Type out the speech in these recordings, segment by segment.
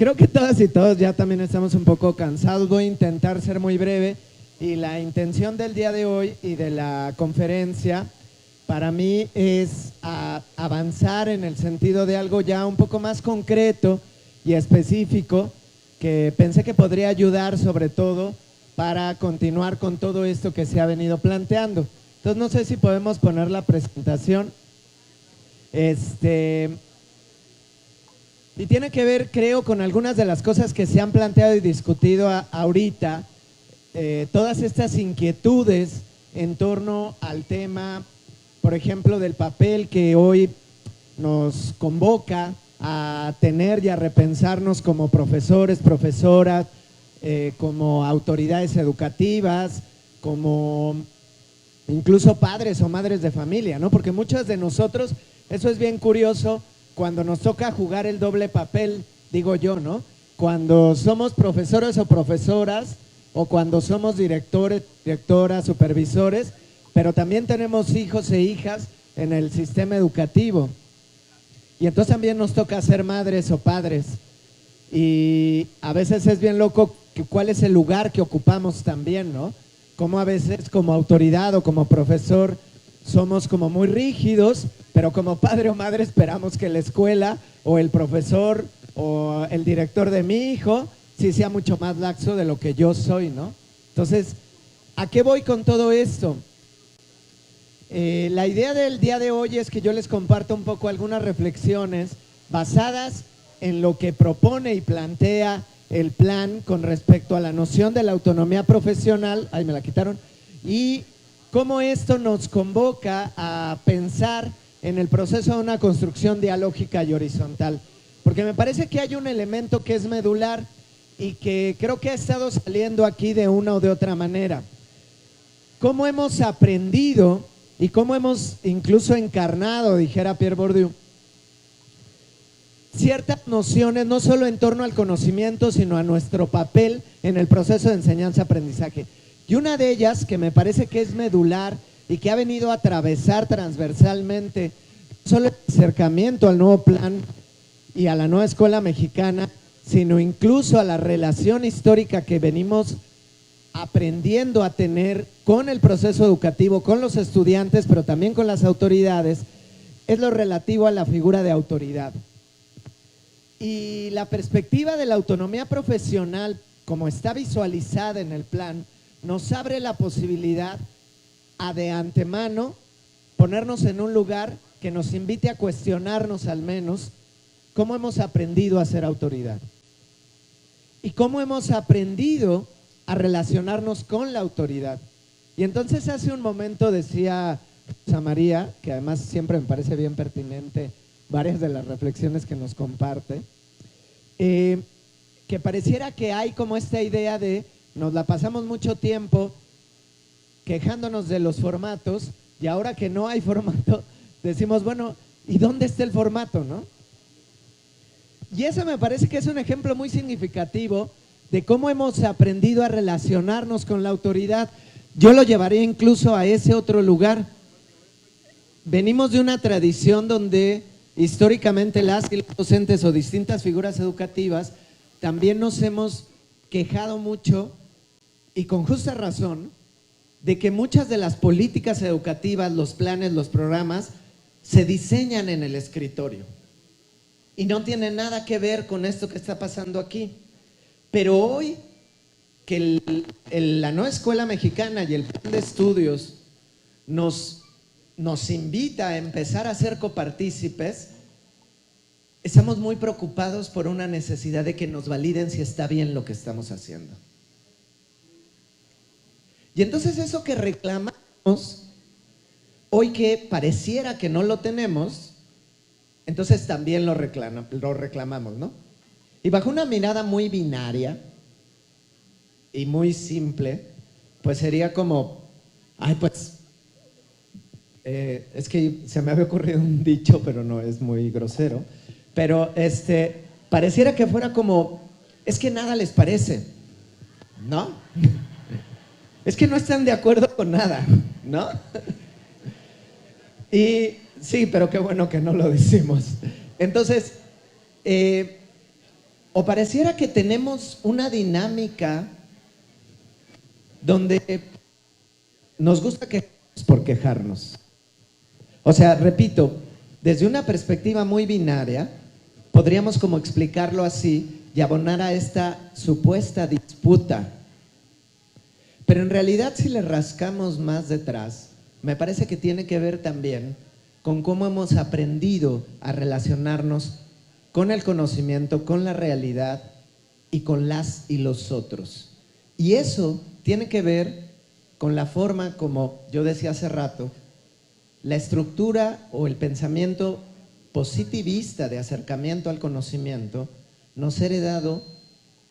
creo que todas y todos ya también estamos un poco cansados. Voy a intentar ser muy breve y la intención del día de hoy y de la conferencia para mí es avanzar en el sentido de algo ya un poco más concreto y específico que pensé que podría ayudar sobre todo para continuar con todo esto que se ha venido planteando. Entonces no sé si podemos poner la presentación. Y tiene que ver, creo, con algunas de las cosas que se han planteado y discutido ahorita, todas estas inquietudes en torno al tema, por ejemplo, del papel que hoy nos convoca a tener y a repensarnos como profesores, profesoras, como autoridades educativas, como incluso padres o madres de familia, ¿no? Porque muchos de nosotros, eso es bien curioso, cuando nos toca jugar el doble papel, digo yo, ¿no? Cuando somos profesores o profesoras, o cuando somos directores, directoras, supervisores, pero también tenemos hijos e hijas en el sistema educativo. Y entonces también nos toca ser madres o padres. Y a veces es bien loco cuál es el lugar que ocupamos también, ¿no? Como a veces como autoridad o como profesor somos como muy rígidos, pero como padre o madre esperamos que la escuela o el profesor o el director de mi hijo sí sea mucho más laxo de lo que yo soy, ¿no? Entonces, ¿a qué voy con todo esto? La idea del día de hoy es que yo les comparto un poco algunas reflexiones basadas en lo que propone y plantea el plan con respecto a la noción de la autonomía profesional, ahí me la quitaron, y cómo esto nos convoca a pensar en el proceso de una construcción dialógica y horizontal. Porque me parece que hay un elemento que es medular y que creo que ha estado saliendo aquí de una o de otra manera. ¿Cómo hemos aprendido y cómo hemos incluso encarnado, dijera Pierre Bourdieu, ciertas nociones no solo en torno al conocimiento, sino a nuestro papel en el proceso de enseñanza-aprendizaje? Y una de ellas, que me parece que es medular y que ha venido a atravesar transversalmente no solo el acercamiento al nuevo plan y a la nueva escuela mexicana, sino incluso a la relación histórica que venimos aprendiendo a tener con el proceso educativo, con los estudiantes, pero también con las autoridades, es lo relativo a la figura de autoridad. Y la perspectiva de la autonomía profesional, como está visualizada en el plan, nos abre la posibilidad a de antemano ponernos en un lugar que nos invite a cuestionarnos al menos cómo hemos aprendido a ser autoridad y cómo hemos aprendido a relacionarnos con la autoridad. Y entonces hace un momento decía Rosa María, que además siempre me parece bien pertinente varias de las reflexiones que nos comparte, que pareciera que hay como esta idea de nos la pasamos mucho tiempo quejándonos de los formatos y ahora que no hay formato decimos, bueno, ¿y dónde está el formato, no? Y eso me parece que es un ejemplo muy significativo de cómo hemos aprendido a relacionarnos con la autoridad. Yo lo llevaría incluso a ese otro lugar. Venimos de una tradición donde históricamente las y los docentes o distintas figuras educativas también nos hemos quejado mucho y con justa razón de que muchas de las políticas educativas, los planes, los programas se diseñan en el escritorio y no tiene nada que ver con esto que está pasando aquí. Pero hoy que la nueva escuela mexicana y el plan de estudios nos invita a empezar a ser copartícipes, estamos muy preocupados por una necesidad de que nos validen si está bien lo que estamos haciendo. Y entonces eso que reclamamos, hoy que pareciera que no lo tenemos, entonces también lo reclamamos, ¿no? Y bajo una mirada muy binaria y muy simple, pues sería como, ay, pues, es que se me había ocurrido un dicho, pero no es muy grosero, pero pareciera que fuera como, es que nada les parece, ¿no? Es que no están de acuerdo con nada, ¿no? Y sí, pero qué bueno que no lo decimos. Entonces, O pareciera que tenemos una dinámica donde nos gusta quejarnos por quejarnos. O sea, repito, desde una perspectiva muy binaria, podríamos como explicarlo así y abonar a esta supuesta disputa. Pero en realidad, si le rascamos más detrás, me parece que tiene que ver también con cómo hemos aprendido a relacionarnos con el conocimiento, con la realidad y con las y los otros. Y eso tiene que ver con la forma, como yo decía hace rato, la estructura o el pensamiento positivista de acercamiento al conocimiento nos ha heredado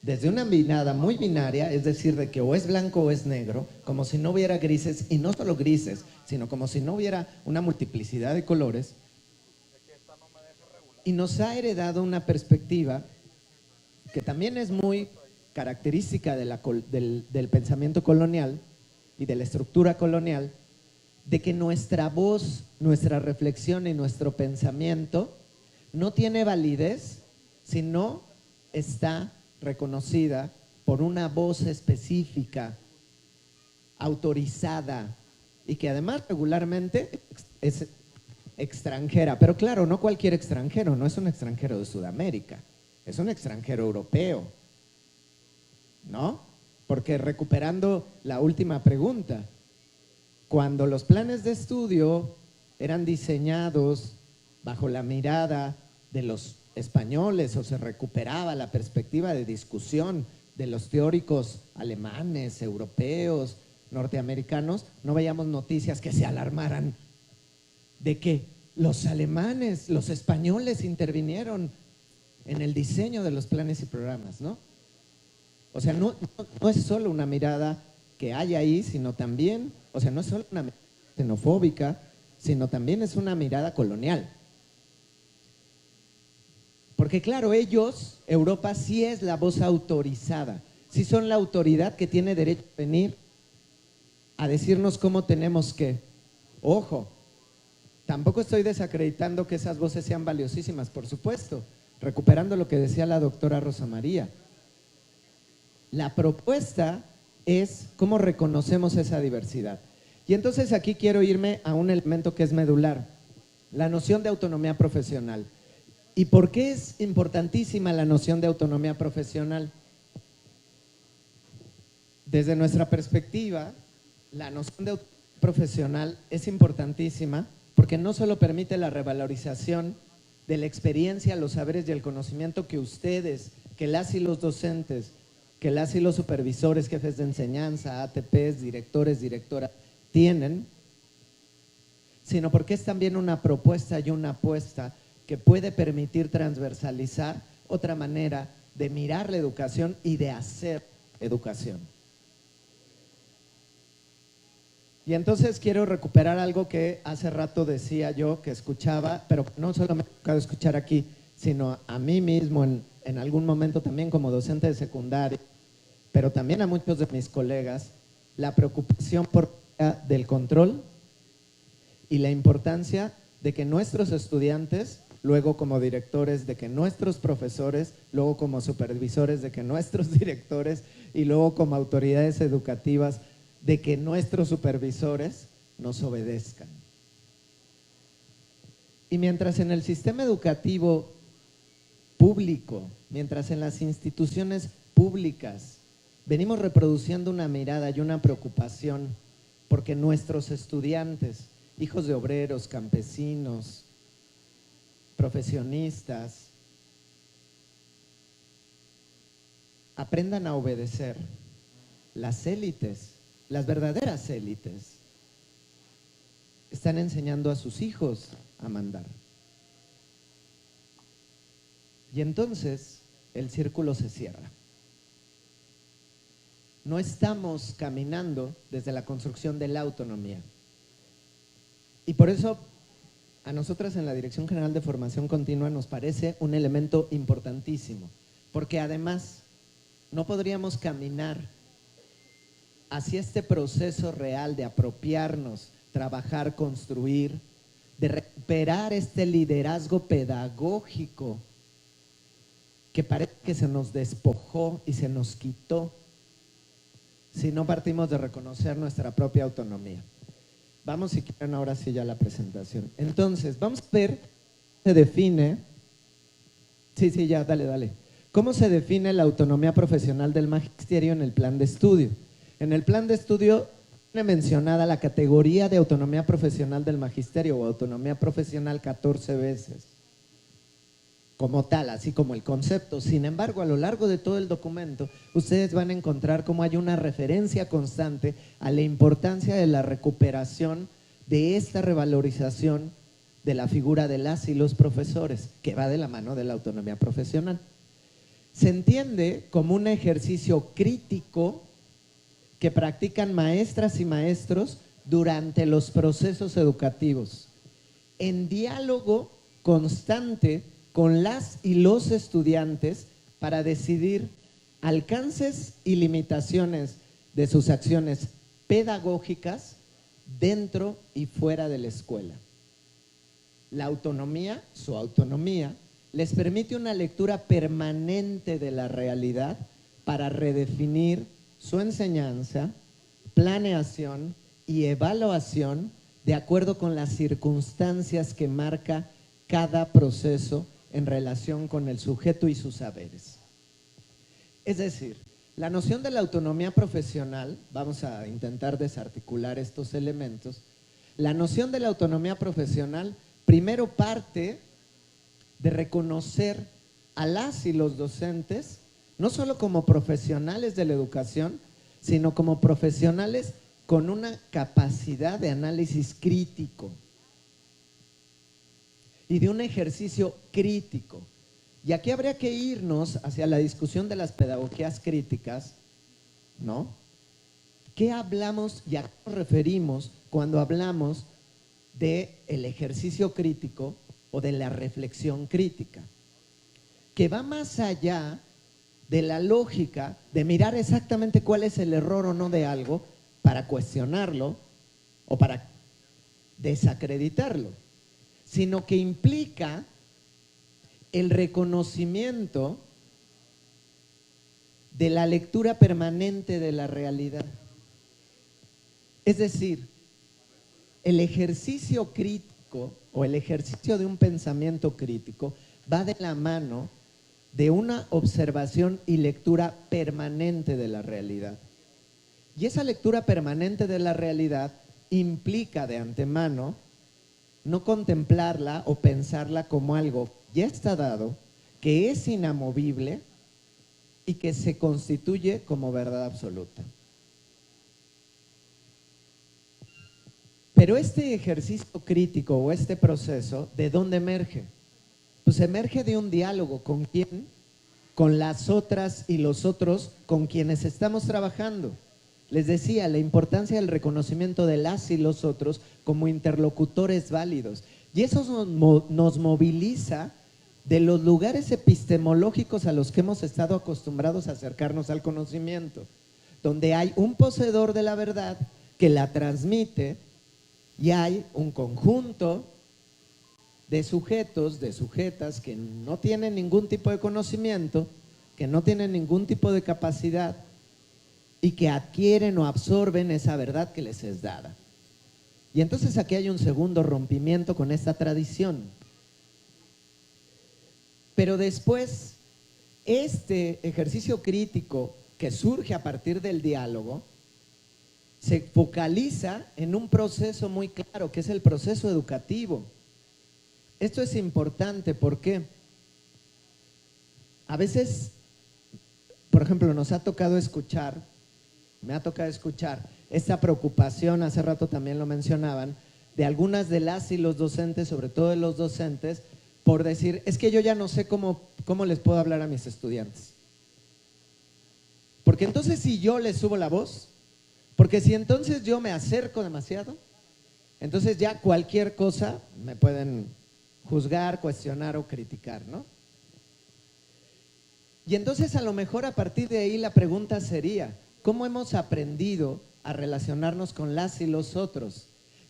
desde una mirada muy binaria, es decir, de que o es blanco o es negro, como si no hubiera grises, y no solo grises, sino como si no hubiera una multiplicidad de colores, y nos ha heredado una perspectiva que también es muy característica de del pensamiento colonial y de la estructura colonial, de que nuestra voz, nuestra reflexión y nuestro pensamiento no tiene validez si no está reconocida por una voz específica, autorizada, y que además regularmente es extranjera. Pero claro, no cualquier extranjero, no es un extranjero de Sudamérica, es un extranjero europeo, ¿no? Porque recuperando la última pregunta, cuando los planes de estudio eran diseñados bajo la mirada de los españoles o se recuperaba la perspectiva de discusión de los teóricos alemanes, europeos, norteamericanos, no veíamos noticias que se alarmaran de que los alemanes, los españoles intervinieron en el diseño de los planes y programas, ¿no? O sea, no es solo una mirada que hay ahí, sino también, o sea, no es solo una mirada xenofóbica, sino también es una mirada colonial. Porque claro, ellos, Europa, sí es la voz autorizada, sí son la autoridad que tiene derecho a venir a decirnos cómo tenemos que. Ojo, tampoco estoy desacreditando que esas voces sean valiosísimas, por supuesto, recuperando lo que decía la doctora Rosa María. La propuesta es cómo reconocemos esa diversidad. Y entonces aquí quiero irme a un elemento que es medular, la noción de autonomía profesional. ¿Y por qué es importantísima la noción de autonomía profesional? Desde nuestra perspectiva, la noción de autonomía profesional es importantísima porque no solo permite la revalorización de la experiencia, los saberes y el conocimiento que ustedes, que las y los docentes, que las y los supervisores, jefes de enseñanza, ATPs, directores, directoras, tienen, sino porque es también una propuesta y una apuesta que puede permitir transversalizar otra manera de mirar la educación y de hacer educación. Y entonces quiero recuperar algo que hace rato decía yo, que escuchaba, pero no solo me ha tocado escuchar aquí, sino a mí mismo en algún momento también como docente de secundaria, pero también a muchos de mis colegas, la preocupación por del control y la importancia de que nuestros estudiantes, luego como directores, de que nuestros profesores, luego como supervisores, de que nuestros directores y luego como autoridades educativas, de que nuestros supervisores nos obedezcan. Y mientras en el sistema educativo público, mientras en las instituciones públicas venimos reproduciendo una mirada y una preocupación porque nuestros estudiantes, hijos de obreros, campesinos, profesionistas, aprendan a obedecer, las élites, las verdaderas élites, están enseñando a sus hijos a mandar. Y entonces el círculo se cierra. No estamos caminando desde la construcción de la autonomía. Y por eso a nosotras en la Dirección General de Formación Continua nos parece un elemento importantísimo, porque además no podríamos caminar hacia este proceso real de apropiarnos, trabajar, construir, de recuperar este liderazgo pedagógico que parece que se nos despojó y se nos quitó si no partimos de reconocer nuestra propia autonomía. Vamos, si quieren, ahora sí ya la presentación. Entonces, vamos a ver cómo se define. Sí, ya, dale. ¿Cómo se define la autonomía profesional del magisterio en el plan de estudio? En el plan de estudio tiene mencionada la categoría de autonomía profesional del magisterio o autonomía profesional 14 veces, como tal, así como el concepto. Sin embargo, a lo largo de todo el documento, ustedes van a encontrar cómo hay una referencia constante a la importancia de la recuperación de esta revalorización de la figura de las y los profesores, que va de la mano de la autonomía profesional. Se entiende como un ejercicio crítico que practican maestras y maestros durante los procesos educativos, en diálogo constante con las y los estudiantes para decidir alcances y limitaciones de sus acciones pedagógicas dentro y fuera de la escuela. La autonomía, su autonomía, les permite una lectura permanente de la realidad para redefinir su enseñanza, planeación y evaluación de acuerdo con las circunstancias que marca cada proceso en relación con el sujeto y sus saberes. Es decir, la noción de la autonomía profesional, vamos a intentar desarticular estos elementos, la noción de la autonomía profesional primero parte de reconocer a las y los docentes no solo como profesionales de la educación, sino como profesionales con una capacidad de análisis crítico y de un ejercicio crítico. Y aquí habría que irnos hacia la discusión de las pedagogías críticas, ¿no? ¿Qué hablamos y a qué nos referimos cuando hablamos del ejercicio crítico o de la reflexión crítica? Que va más allá de la lógica de mirar exactamente cuál es el error o no de algo para cuestionarlo o para desacreditarlo, sino que implica el reconocimiento de la lectura permanente de la realidad. Es decir, el ejercicio crítico o el ejercicio de un pensamiento crítico va de la mano de una observación y lectura permanente de la realidad. Y esa lectura permanente de la realidad implica de antemano no contemplarla o pensarla como algo ya está dado, que es inamovible y que se constituye como verdad absoluta. Pero este ejercicio crítico o este proceso, ¿de dónde emerge? Pues emerge de un diálogo. ¿Con quién? Con las otras y los otros con quienes estamos trabajando. Les decía, la importancia del reconocimiento de las y los otros como interlocutores válidos. Y eso nos moviliza de los lugares epistemológicos a los que hemos estado acostumbrados a acercarnos al conocimiento, donde hay un poseedor de la verdad que la transmite y hay un conjunto de sujetos, de sujetas que no tienen ningún tipo de conocimiento, que no tienen ningún tipo de capacidad y que adquieren o absorben esa verdad que les es dada. Y entonces aquí hay un segundo rompimiento con esta tradición. Pero después, este ejercicio crítico que surge a partir del diálogo se focaliza en un proceso muy claro, que es el proceso educativo. Esto es importante porque a veces, por ejemplo, me ha tocado escuchar esta preocupación, hace rato también lo mencionaban, de algunas de las y los docentes, sobre todo de los docentes, por decir, es que yo ya no sé cómo les puedo hablar a mis estudiantes. Porque entonces si yo les subo la voz, porque si entonces yo me acerco demasiado, entonces ya cualquier cosa me pueden juzgar, cuestionar o criticar, ¿no? Y entonces a lo mejor a partir de ahí la pregunta sería, ¿cómo hemos aprendido a relacionarnos con las y los otros?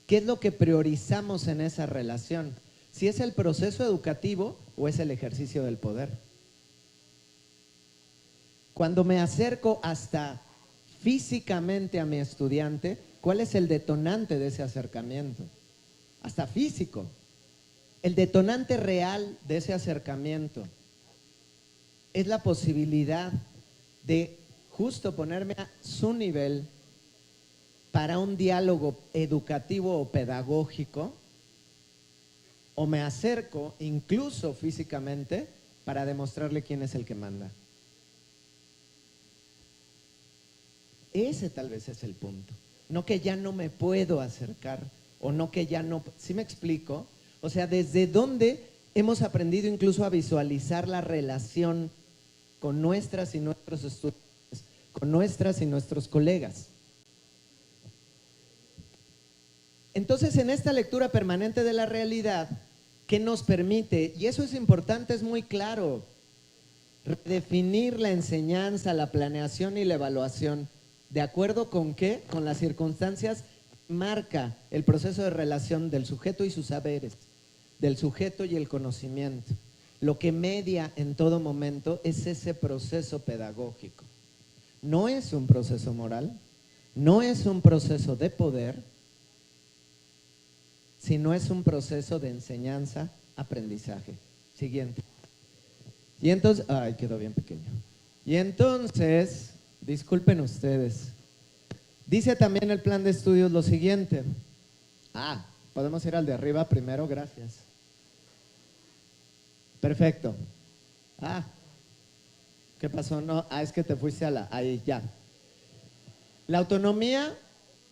¿Qué es lo que priorizamos en esa relación? ¿Si es el proceso educativo o es el ejercicio del poder? Cuando me acerco hasta físicamente a mi estudiante, ¿cuál es el detonante de ese acercamiento? Hasta físico. El detonante real de ese acercamiento es la posibilidad de justo ponerme a su nivel para un diálogo educativo o pedagógico, o me acerco incluso físicamente para demostrarle quién es el que manda. Ese tal vez es el punto. No que ya no me puedo acercar, o no que ya no… ¿Sí me explico? O sea, ¿desde dónde hemos aprendido incluso a visualizar la relación con nuestras y nuestros estudiantes, con nuestras y nuestros colegas? Entonces, en esta lectura permanente de la realidad, ¿qué nos permite? Y eso es importante, es muy claro. Redefinir la enseñanza, la planeación y la evaluación. ¿De acuerdo con qué? Con las circunstancias marca el proceso de relación del sujeto y sus saberes, del sujeto y el conocimiento. Lo que media en todo momento es ese proceso pedagógico. No es un proceso moral, no es un proceso de poder, sino es un proceso de enseñanza, aprendizaje. Siguiente. Y entonces, ay, quedó bien pequeño. Y entonces, disculpen ustedes, dice también el plan de estudios lo siguiente. Podemos ir al de arriba primero, gracias. Perfecto. ¿Qué pasó? No, es que te fuiste ahí, ya. La autonomía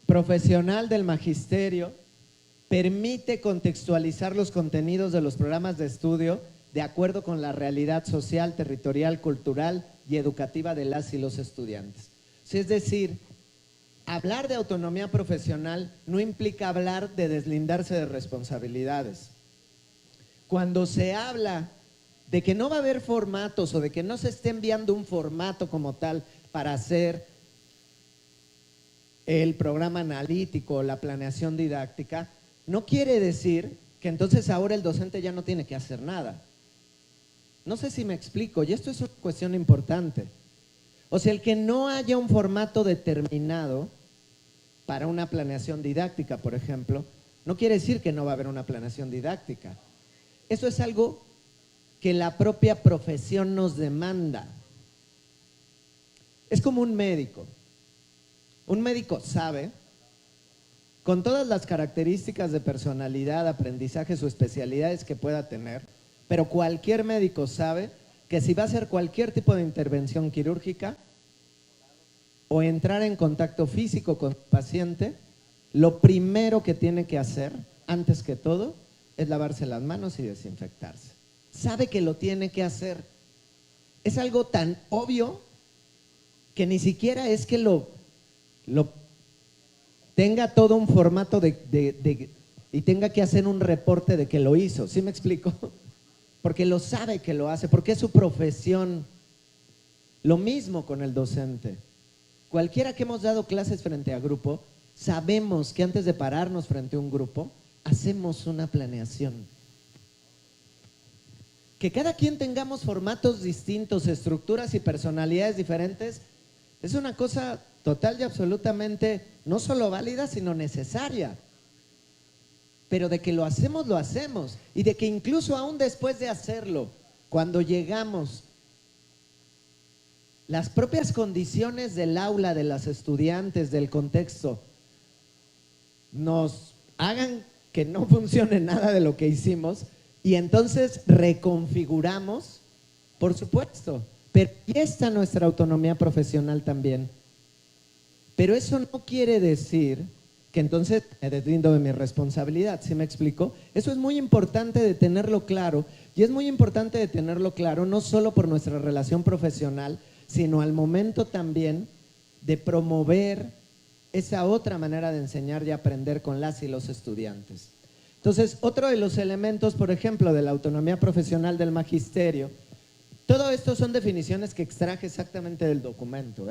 profesional del magisterio permite contextualizar los contenidos de los programas de estudio de acuerdo con la realidad social, territorial, cultural y educativa de las y los estudiantes. Es decir, hablar de autonomía profesional no implica hablar de deslindarse de responsabilidades. Cuando se habla de que no va a haber formatos o de que no se esté enviando un formato como tal para hacer el programa analítico o la planeación didáctica, no quiere decir que entonces ahora el docente ya no tiene que hacer nada. No sé si me explico, y esto es una cuestión importante. O sea, el que no haya un formato determinado para una planeación didáctica, por ejemplo, no quiere decir que no va a haber una planeación didáctica. Eso es algo que la propia profesión nos demanda. Es como un médico. Un médico sabe, con todas las características de personalidad, aprendizajes o especialidades que pueda tener, pero cualquier médico sabe que si va a hacer cualquier tipo de intervención quirúrgica o entrar en contacto físico con el paciente, lo primero que tiene que hacer, antes que todo, es lavarse las manos y desinfectarse. Sabe que lo tiene que hacer. Es algo tan obvio que ni siquiera es que lo tenga todo un formato y tenga que hacer un reporte de que lo hizo. ¿Sí me explico? Porque lo sabe que lo hace, porque es su profesión. Lo mismo con el docente. Cualquiera que hemos dado clases frente a grupo, sabemos que antes de pararnos frente a un grupo, hacemos una planeación. Que cada quien tengamos formatos distintos, estructuras y personalidades diferentes, es una cosa total y absolutamente no solo válida, sino necesaria. Pero de que lo hacemos, lo hacemos. Y de que incluso aún después de hacerlo, cuando llegamos, las propias condiciones del aula, de las estudiantes, del contexto, nos hagan que no funcione nada de lo que hicimos, y entonces reconfiguramos, por supuesto, pero aquí está nuestra autonomía profesional también. Pero eso no quiere decir que entonces me deslindo de mi responsabilidad. ¿Sí me explico? Eso es muy importante de tenerlo claro, y es muy importante de tenerlo claro no solo por nuestra relación profesional, sino al momento también de promover esa otra manera de enseñar y aprender con las y los estudiantes. Entonces, otro de los elementos, por ejemplo, de la autonomía profesional del magisterio, todo esto son definiciones que extraje exactamente del documento,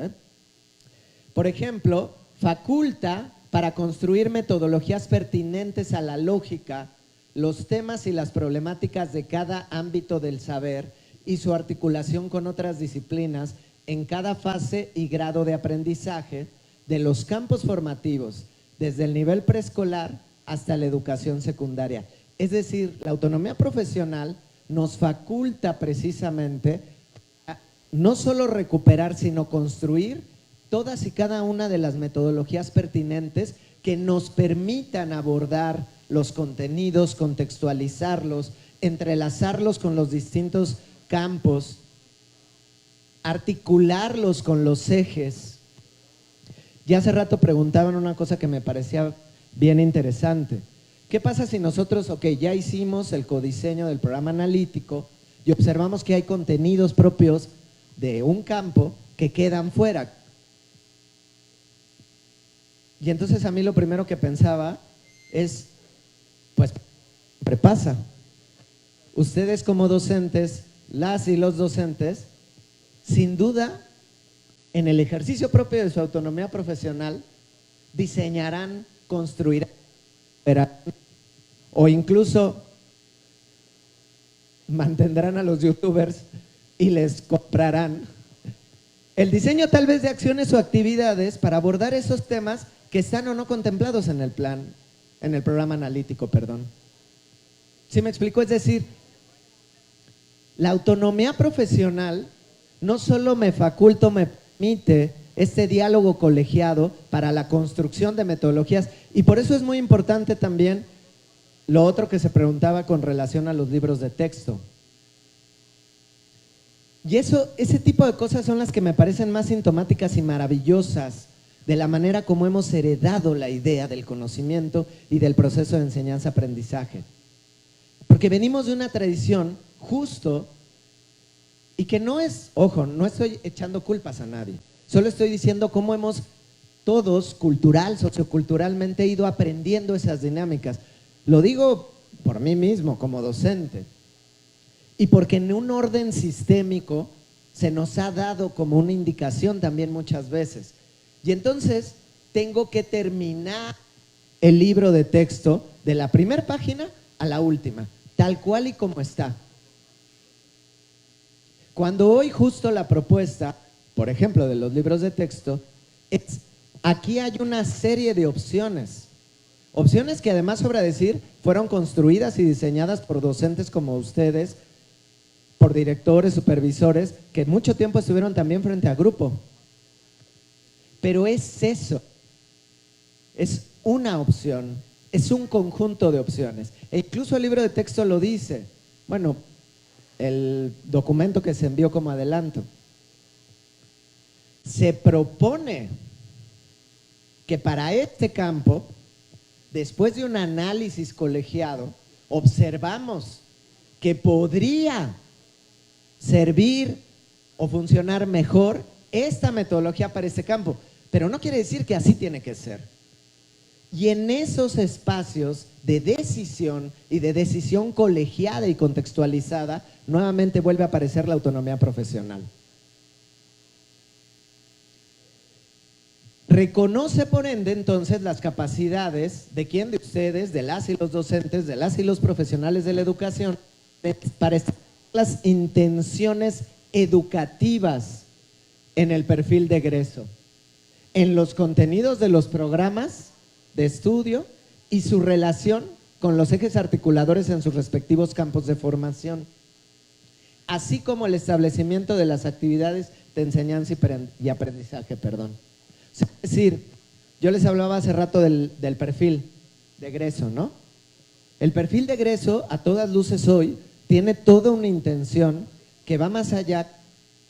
Por ejemplo, faculta para construir metodologías pertinentes a la lógica, los temas y las problemáticas de cada ámbito del saber y su articulación con otras disciplinas en cada fase y grado de aprendizaje de los campos formativos, desde el nivel preescolar hasta la educación secundaria. Es decir, la autonomía profesional nos faculta precisamente a no solo recuperar, sino construir todas y cada una de las metodologías pertinentes que nos permitan abordar los contenidos, contextualizarlos, entrelazarlos con los distintos campos, articularlos con los ejes. Ya hace rato preguntaban una cosa que me parecía bien interesante. ¿Qué pasa si nosotros, ya hicimos el codiseño del programa analítico y observamos que hay contenidos propios de un campo que quedan fuera? Y entonces a mí lo primero que pensaba es, pues, siempre pasa. Ustedes como docentes, las y los docentes, sin duda, en el ejercicio propio de su autonomía profesional, diseñarán, construirán, o incluso mantendrán a los youtubers y les comprarán el diseño tal vez de acciones o actividades para abordar esos temas que están o no contemplados en el plan, en el programa analítico, perdón. ¿Sí me explico? Es decir, la autonomía profesional no solo me faculta o me permite este diálogo colegiado para la construcción de metodologías, y por eso es muy importante también lo otro que se preguntaba con relación a los libros de texto. Y ese tipo de cosas son las que me parecen más sintomáticas y maravillosas de la manera como hemos heredado la idea del conocimiento y del proceso de enseñanza-aprendizaje. Porque venimos de una tradición justo y que no es, ojo, no estoy echando culpas a nadie, solo estoy diciendo cómo hemos todos cultural, socioculturalmente ido aprendiendo esas dinámicas. Lo digo por mí mismo como docente y porque en un orden sistémico se nos ha dado como una indicación también muchas veces. Y entonces tengo que terminar el libro de texto de la primera página a la última, tal cual y como está. Cuando hoy justo la propuesta, por ejemplo, de los libros de texto, es, aquí hay una serie de opciones. Opciones que además, sobra decir, fueron construidas y diseñadas por docentes como ustedes, por directores, supervisores, que mucho tiempo estuvieron también frente a grupo. Pero es eso, es una opción, es un conjunto de opciones. E incluso el libro de texto lo dice, bueno, el documento que se envió como adelanto. Se propone que para este campo, después de un análisis colegiado, observamos que podría servir o funcionar mejor esta metodología para este campo, pero no quiere decir que así tiene que ser. Y en esos espacios de decisión y de decisión colegiada y contextualizada, nuevamente vuelve a aparecer la autonomía profesional. Reconoce por ende entonces las capacidades de quién de ustedes, de las y los docentes, de las y los profesionales de la educación, para establecer las intenciones educativas en el perfil de egreso, en los contenidos de los programas de estudio y su relación con los ejes articuladores en sus respectivos campos de formación, así como el establecimiento de las actividades de enseñanza y aprendizaje, perdón. Es decir, yo les hablaba hace rato del perfil de egreso, ¿no? El perfil de egreso, a todas luces hoy, tiene toda una intención que va más allá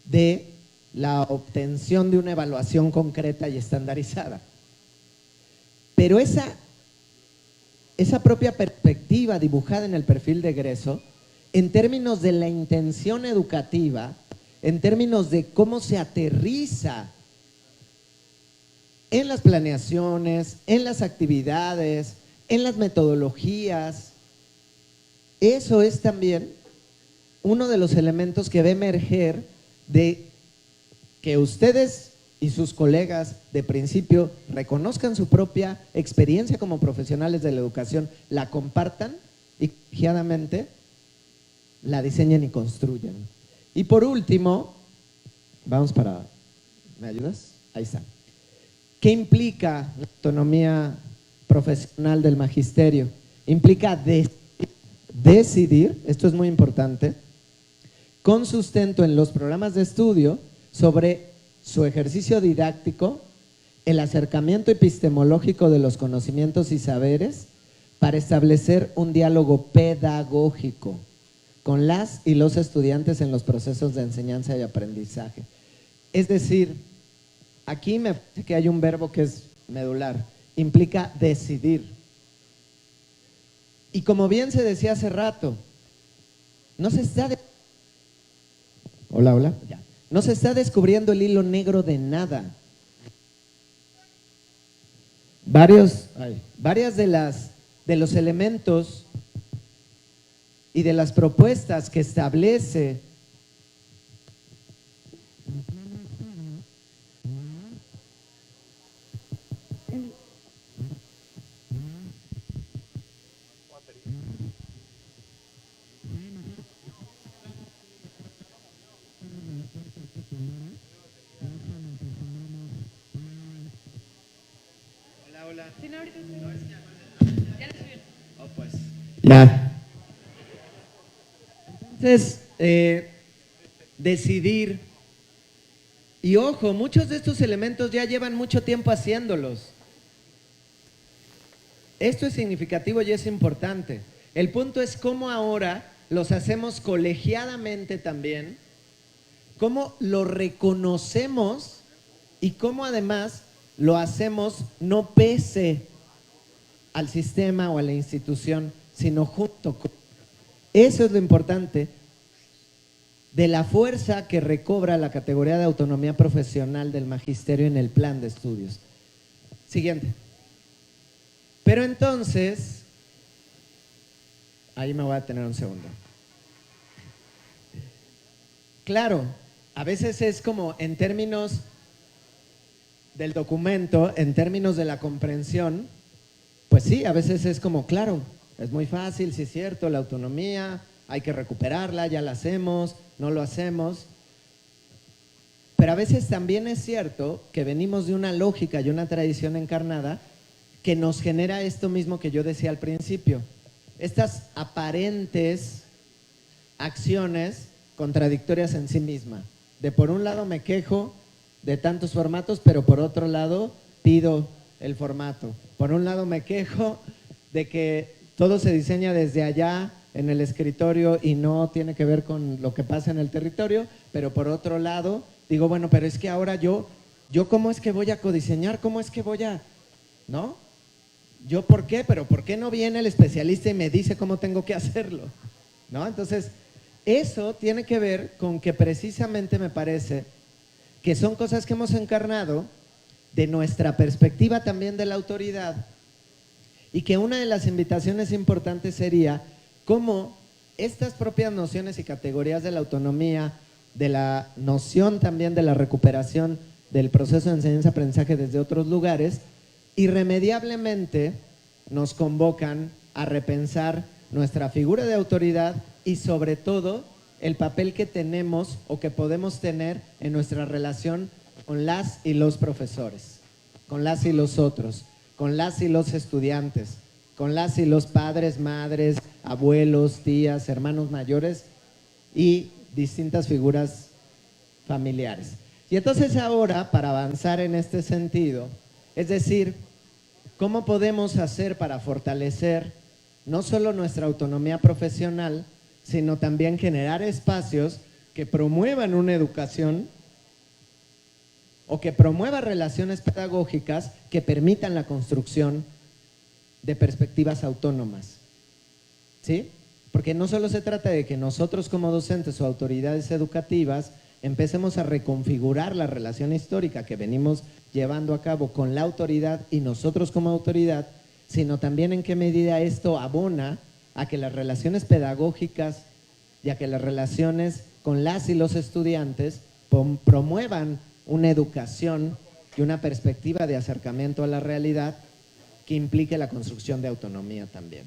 de la obtención de una evaluación concreta y estandarizada. Pero esa propia perspectiva dibujada en el perfil de egreso, en términos de la intención educativa, en términos de cómo se aterriza en las planeaciones, en las actividades, en las metodologías, eso es también uno de los elementos que va a emerger de que ustedes y sus colegas de principio reconozcan su propia experiencia como profesionales de la educación, la compartan y colegiadamente la diseñen y construyan. Y por último, Vamos para... ¿Me ayudas? Ahí está. ¿Qué implica la autonomía profesional del magisterio? Implica decidir, esto es muy importante, con sustento en los programas de estudio sobre su ejercicio didáctico, el acercamiento epistemológico de los conocimientos y saberes para establecer un diálogo pedagógico con las y los estudiantes en los procesos de enseñanza y aprendizaje. Es decir, aquí me parece que hay un verbo que es medular, implica decidir. Y como bien se decía hace rato, no se está... Hola. Ya. No se está descubriendo el hilo negro de nada. Varias de los elementos y de las propuestas que establece ya. Entonces, decidir. Y ojo, muchos de estos elementos ya llevan mucho tiempo haciéndolos. Esto es significativo y es importante. El punto es cómo ahora los hacemos colegiadamente también, cómo lo reconocemos y cómo además lo hacemos no pese al sistema o a la institución, sino junto con... Eso es lo importante de la fuerza que recobra la categoría de autonomía profesional del magisterio en el plan de estudios. Siguiente. Pero entonces, ahí me voy a detener un segundo. Claro, a veces es como en términos del documento, en términos de la comprensión, pues sí, a veces es como, claro, es muy fácil, sí es cierto, la autonomía, hay que recuperarla, ya la hacemos, no lo hacemos. Pero a veces también es cierto que venimos de una lógica y una tradición encarnada que nos genera esto mismo que yo decía al principio. Estas aparentes acciones contradictorias en sí misma. De por un lado me quejo de tantos formatos, pero por otro lado pido el formato. Por un lado me quejo de que todo se diseña desde allá en el escritorio y no tiene que ver con lo que pasa en el territorio, pero por otro lado digo, bueno, pero es que ahora yo ¿cómo es que voy a codiseñar? ¿Cómo es que voy a...? ¿No? ¿Yo por qué? Pero ¿por qué no viene el especialista y me dice cómo tengo que hacerlo? ¿No? Entonces, eso tiene que ver con que precisamente me parece que son cosas que hemos encarnado de nuestra perspectiva también de la autoridad y que una de las invitaciones importantes sería cómo estas propias nociones y categorías de la autonomía, de la noción también de la recuperación del proceso de enseñanza-aprendizaje desde otros lugares, irremediablemente nos convocan a repensar nuestra figura de autoridad y sobre todo el papel que tenemos o que podemos tener en nuestra relación con las y los profesores, con las y los otros, con las y los estudiantes, con las y los padres, madres, abuelos, tías, hermanos mayores y distintas figuras familiares. Y entonces ahora, para avanzar en este sentido, es decir, ¿cómo podemos hacer para fortalecer no solo nuestra autonomía profesional, sino también generar espacios que promuevan una educación o que promueva relaciones pedagógicas que permitan la construcción de perspectivas autónomas? ¿Sí? Porque no solo se trata de que nosotros como docentes o autoridades educativas empecemos a reconfigurar la relación histórica que venimos llevando a cabo con la autoridad y nosotros como autoridad, sino también en qué medida esto abona a que las relaciones pedagógicas y a que las relaciones con las y los estudiantes promuevan una educación y una perspectiva de acercamiento a la realidad que implique la construcción de autonomía también.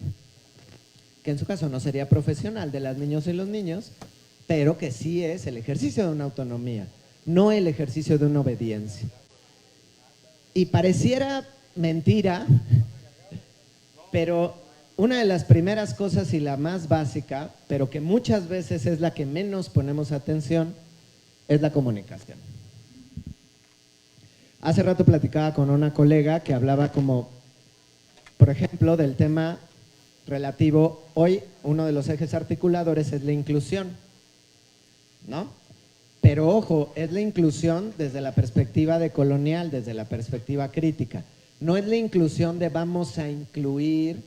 Que en su caso no sería profesional de las niñas y los niños, pero que sí es el ejercicio de una autonomía. no el ejercicio de una obediencia. Y pareciera mentira, pero una de las primeras cosas y la más básica, pero que muchas veces es la que menos ponemos atención, es la comunicación. Hace rato platicaba con una colega que hablaba como, por ejemplo, del tema relativo, hoy uno de los ejes articuladores es la inclusión, ¿no? Pero ojo, es la inclusión desde la perspectiva decolonial, desde la perspectiva crítica. No es la inclusión de vamos a incluir,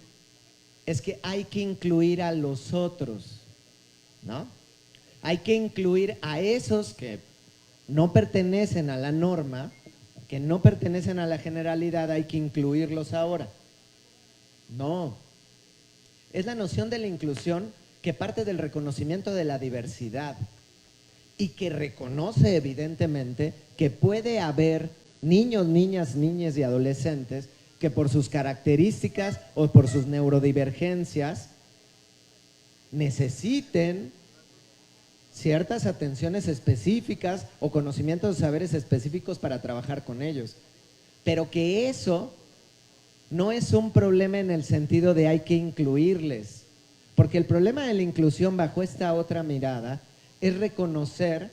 es que hay que incluir a los otros, ¿no? Hay que incluir a esos que no pertenecen a la norma, que no pertenecen a la generalidad, hay que incluirlos ahora. No. Es la noción de la inclusión que parte del reconocimiento de la diversidad y que reconoce evidentemente que puede haber niños, niñas, niñas y adolescentes que por sus características o por sus neurodivergencias necesiten ciertas atenciones específicas o conocimientos de saberes específicos para trabajar con ellos. Pero que eso no es un problema en el sentido de hay que incluirles. Porque el problema de la inclusión bajo esta otra mirada es reconocer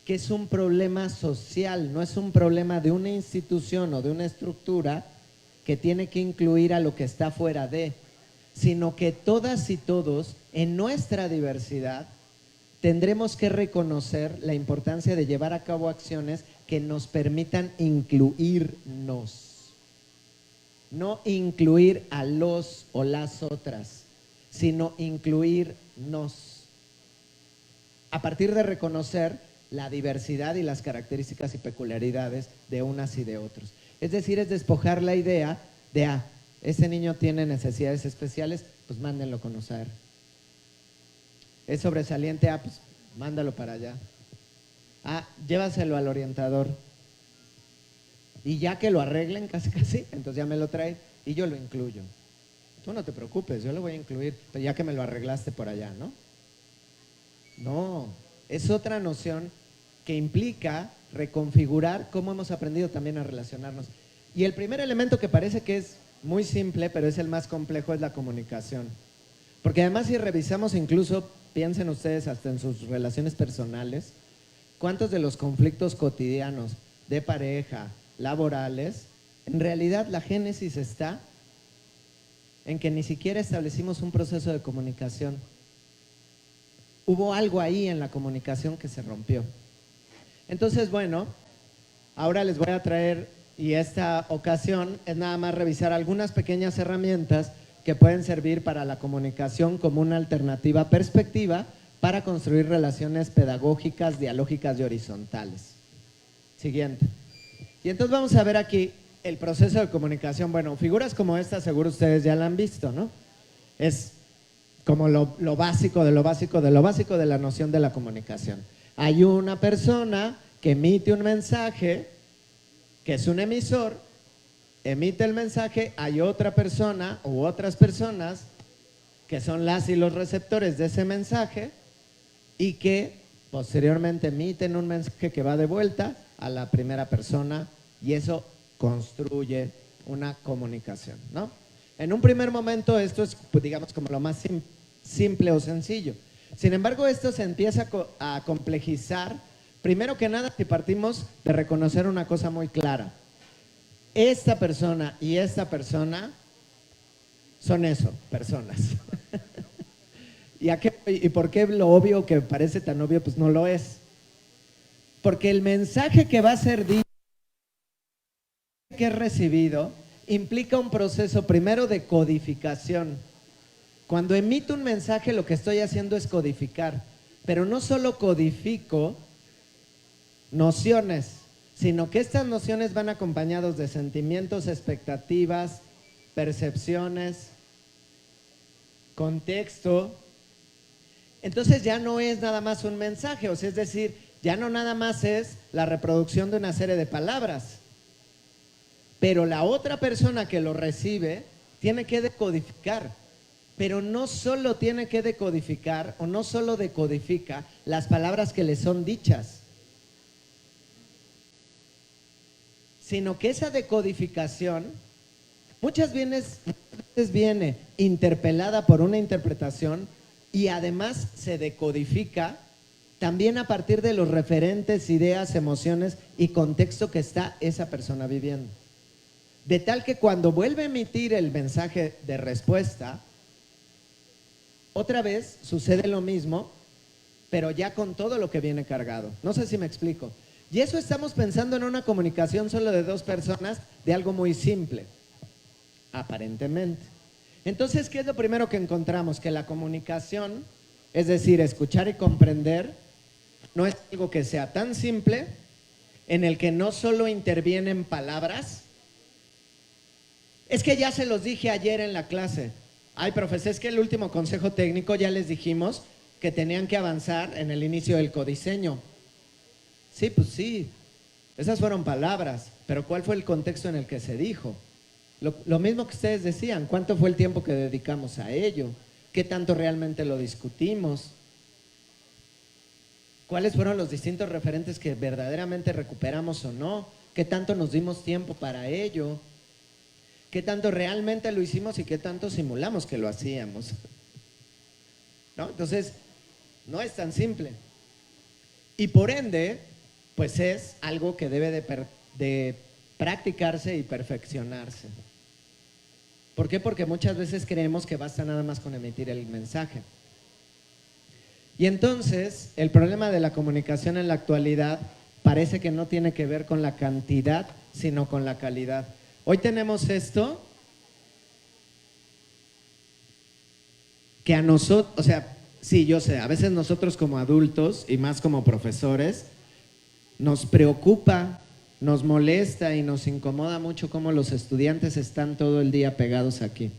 que es un problema social, no es un problema de una institución o de una estructura que tiene que incluir a lo que está fuera de, sino que todas y todos en nuestra diversidad tendremos que reconocer la importancia de llevar a cabo acciones que nos permitan incluirnos. No incluir a los o las otras, sino incluirnos. A partir de reconocer la diversidad y las características y peculiaridades de unas y de otros. Es decir, es despojar la idea de, ese niño tiene necesidades especiales, pues mándenlo conocer. Es sobresaliente, pues mándalo para allá. Llévaselo al orientador. Y ya que lo arreglen casi, entonces ya me lo trae y yo lo incluyo. Tú no te preocupes, yo lo voy a incluir, pero ya que me lo arreglaste por allá, ¿no? No, es otra noción que implica reconfigurar cómo hemos aprendido también a relacionarnos. Y el primer elemento que parece que es muy simple, pero es el más complejo, es la comunicación. Porque además si revisamos incluso, piensen ustedes hasta en sus relaciones personales, ¿cuántos de los conflictos cotidianos de pareja, laborales, en realidad la génesis está en que ni siquiera establecimos un proceso de comunicación? Hubo algo ahí en la comunicación que se rompió. Entonces, bueno, ahora les voy a traer, y esta ocasión es nada más revisar algunas pequeñas herramientas que pueden servir para la comunicación como una alternativa perspectiva para construir relaciones pedagógicas, dialógicas y horizontales. Siguiente. Y entonces vamos a ver aquí el proceso de comunicación. Bueno, figuras como esta seguro ustedes ya la han visto, ¿no? Es como lo básico de lo básico de lo básico de la noción de la comunicación. Hay una persona que emite un mensaje, que es un emisor, emite el mensaje, hay otra persona u otras personas que son las y los receptores de ese mensaje y que posteriormente emiten un mensaje que va de vuelta a la primera persona y eso construye una comunicación, ¿no? En un primer momento esto es, pues, digamos, como lo más simple o sencillo. Sin embargo, esto se empieza a complejizar, primero que nada, si partimos de reconocer una cosa muy clara. Esta persona y esta persona son eso, personas. ¿Y por qué lo obvio que parece tan obvio? Pues no lo es. Porque el mensaje que va a ser dicho, que es recibido, implica un proceso primero de codificación. Cuando emito un mensaje lo que estoy haciendo es codificar, pero no solo codifico nociones, sino que estas nociones van acompañados de sentimientos, expectativas, percepciones, contexto. Entonces ya no es nada más un mensaje, o sea, es decir, ya no nada más es la reproducción de una serie de palabras, pero la otra persona que lo recibe tiene que decodificar. pero no solo tiene que decodificar o no solo decodifica las palabras que le son dichas, sino que esa decodificación muchas veces viene interpelada por una interpretación y además se decodifica también a partir de los referentes, ideas, emociones y contexto que está esa persona viviendo. De tal que cuando vuelve a emitir el mensaje de respuesta, otra vez sucede lo mismo, pero ya con todo lo que viene cargado. No sé si me explico. Y eso estamos pensando en una comunicación solo de dos personas, de algo muy simple, aparentemente. Entonces, ¿qué es lo primero que encontramos? Que la comunicación, es decir, escuchar y comprender, no es algo que sea tan simple, en el que no solo intervienen palabras. Es que ya se los dije ayer en la clase. Ay, profesor, es que el último consejo técnico ya les dijimos que tenían que avanzar en el inicio del codiseño. Sí, pues sí, esas fueron palabras, pero ¿cuál fue el contexto en el que se dijo? Lo mismo que ustedes decían, ¿cuánto fue el tiempo que dedicamos a ello? ¿Qué tanto realmente lo discutimos? ¿Cuáles fueron los distintos referentes que verdaderamente recuperamos o no? ¿Qué tanto nos dimos tiempo para ello? ¿Qué tanto realmente lo hicimos y qué tanto simulamos que lo hacíamos? ¿No? Entonces, no es tan simple. Y por ende, pues es algo que debe de practicarse y perfeccionarse. ¿Por qué? Porque muchas veces creemos que basta nada más con emitir el mensaje. Y entonces, el problema de la comunicación en la actualidad parece que no tiene que ver con la cantidad, sino con la calidad. Hoy tenemos esto que a nosotros, o sea, sí, yo sé, a veces nosotros como adultos y más como profesores, nos preocupa, nos molesta y nos incomoda mucho cómo los estudiantes están todo el día pegados aquí.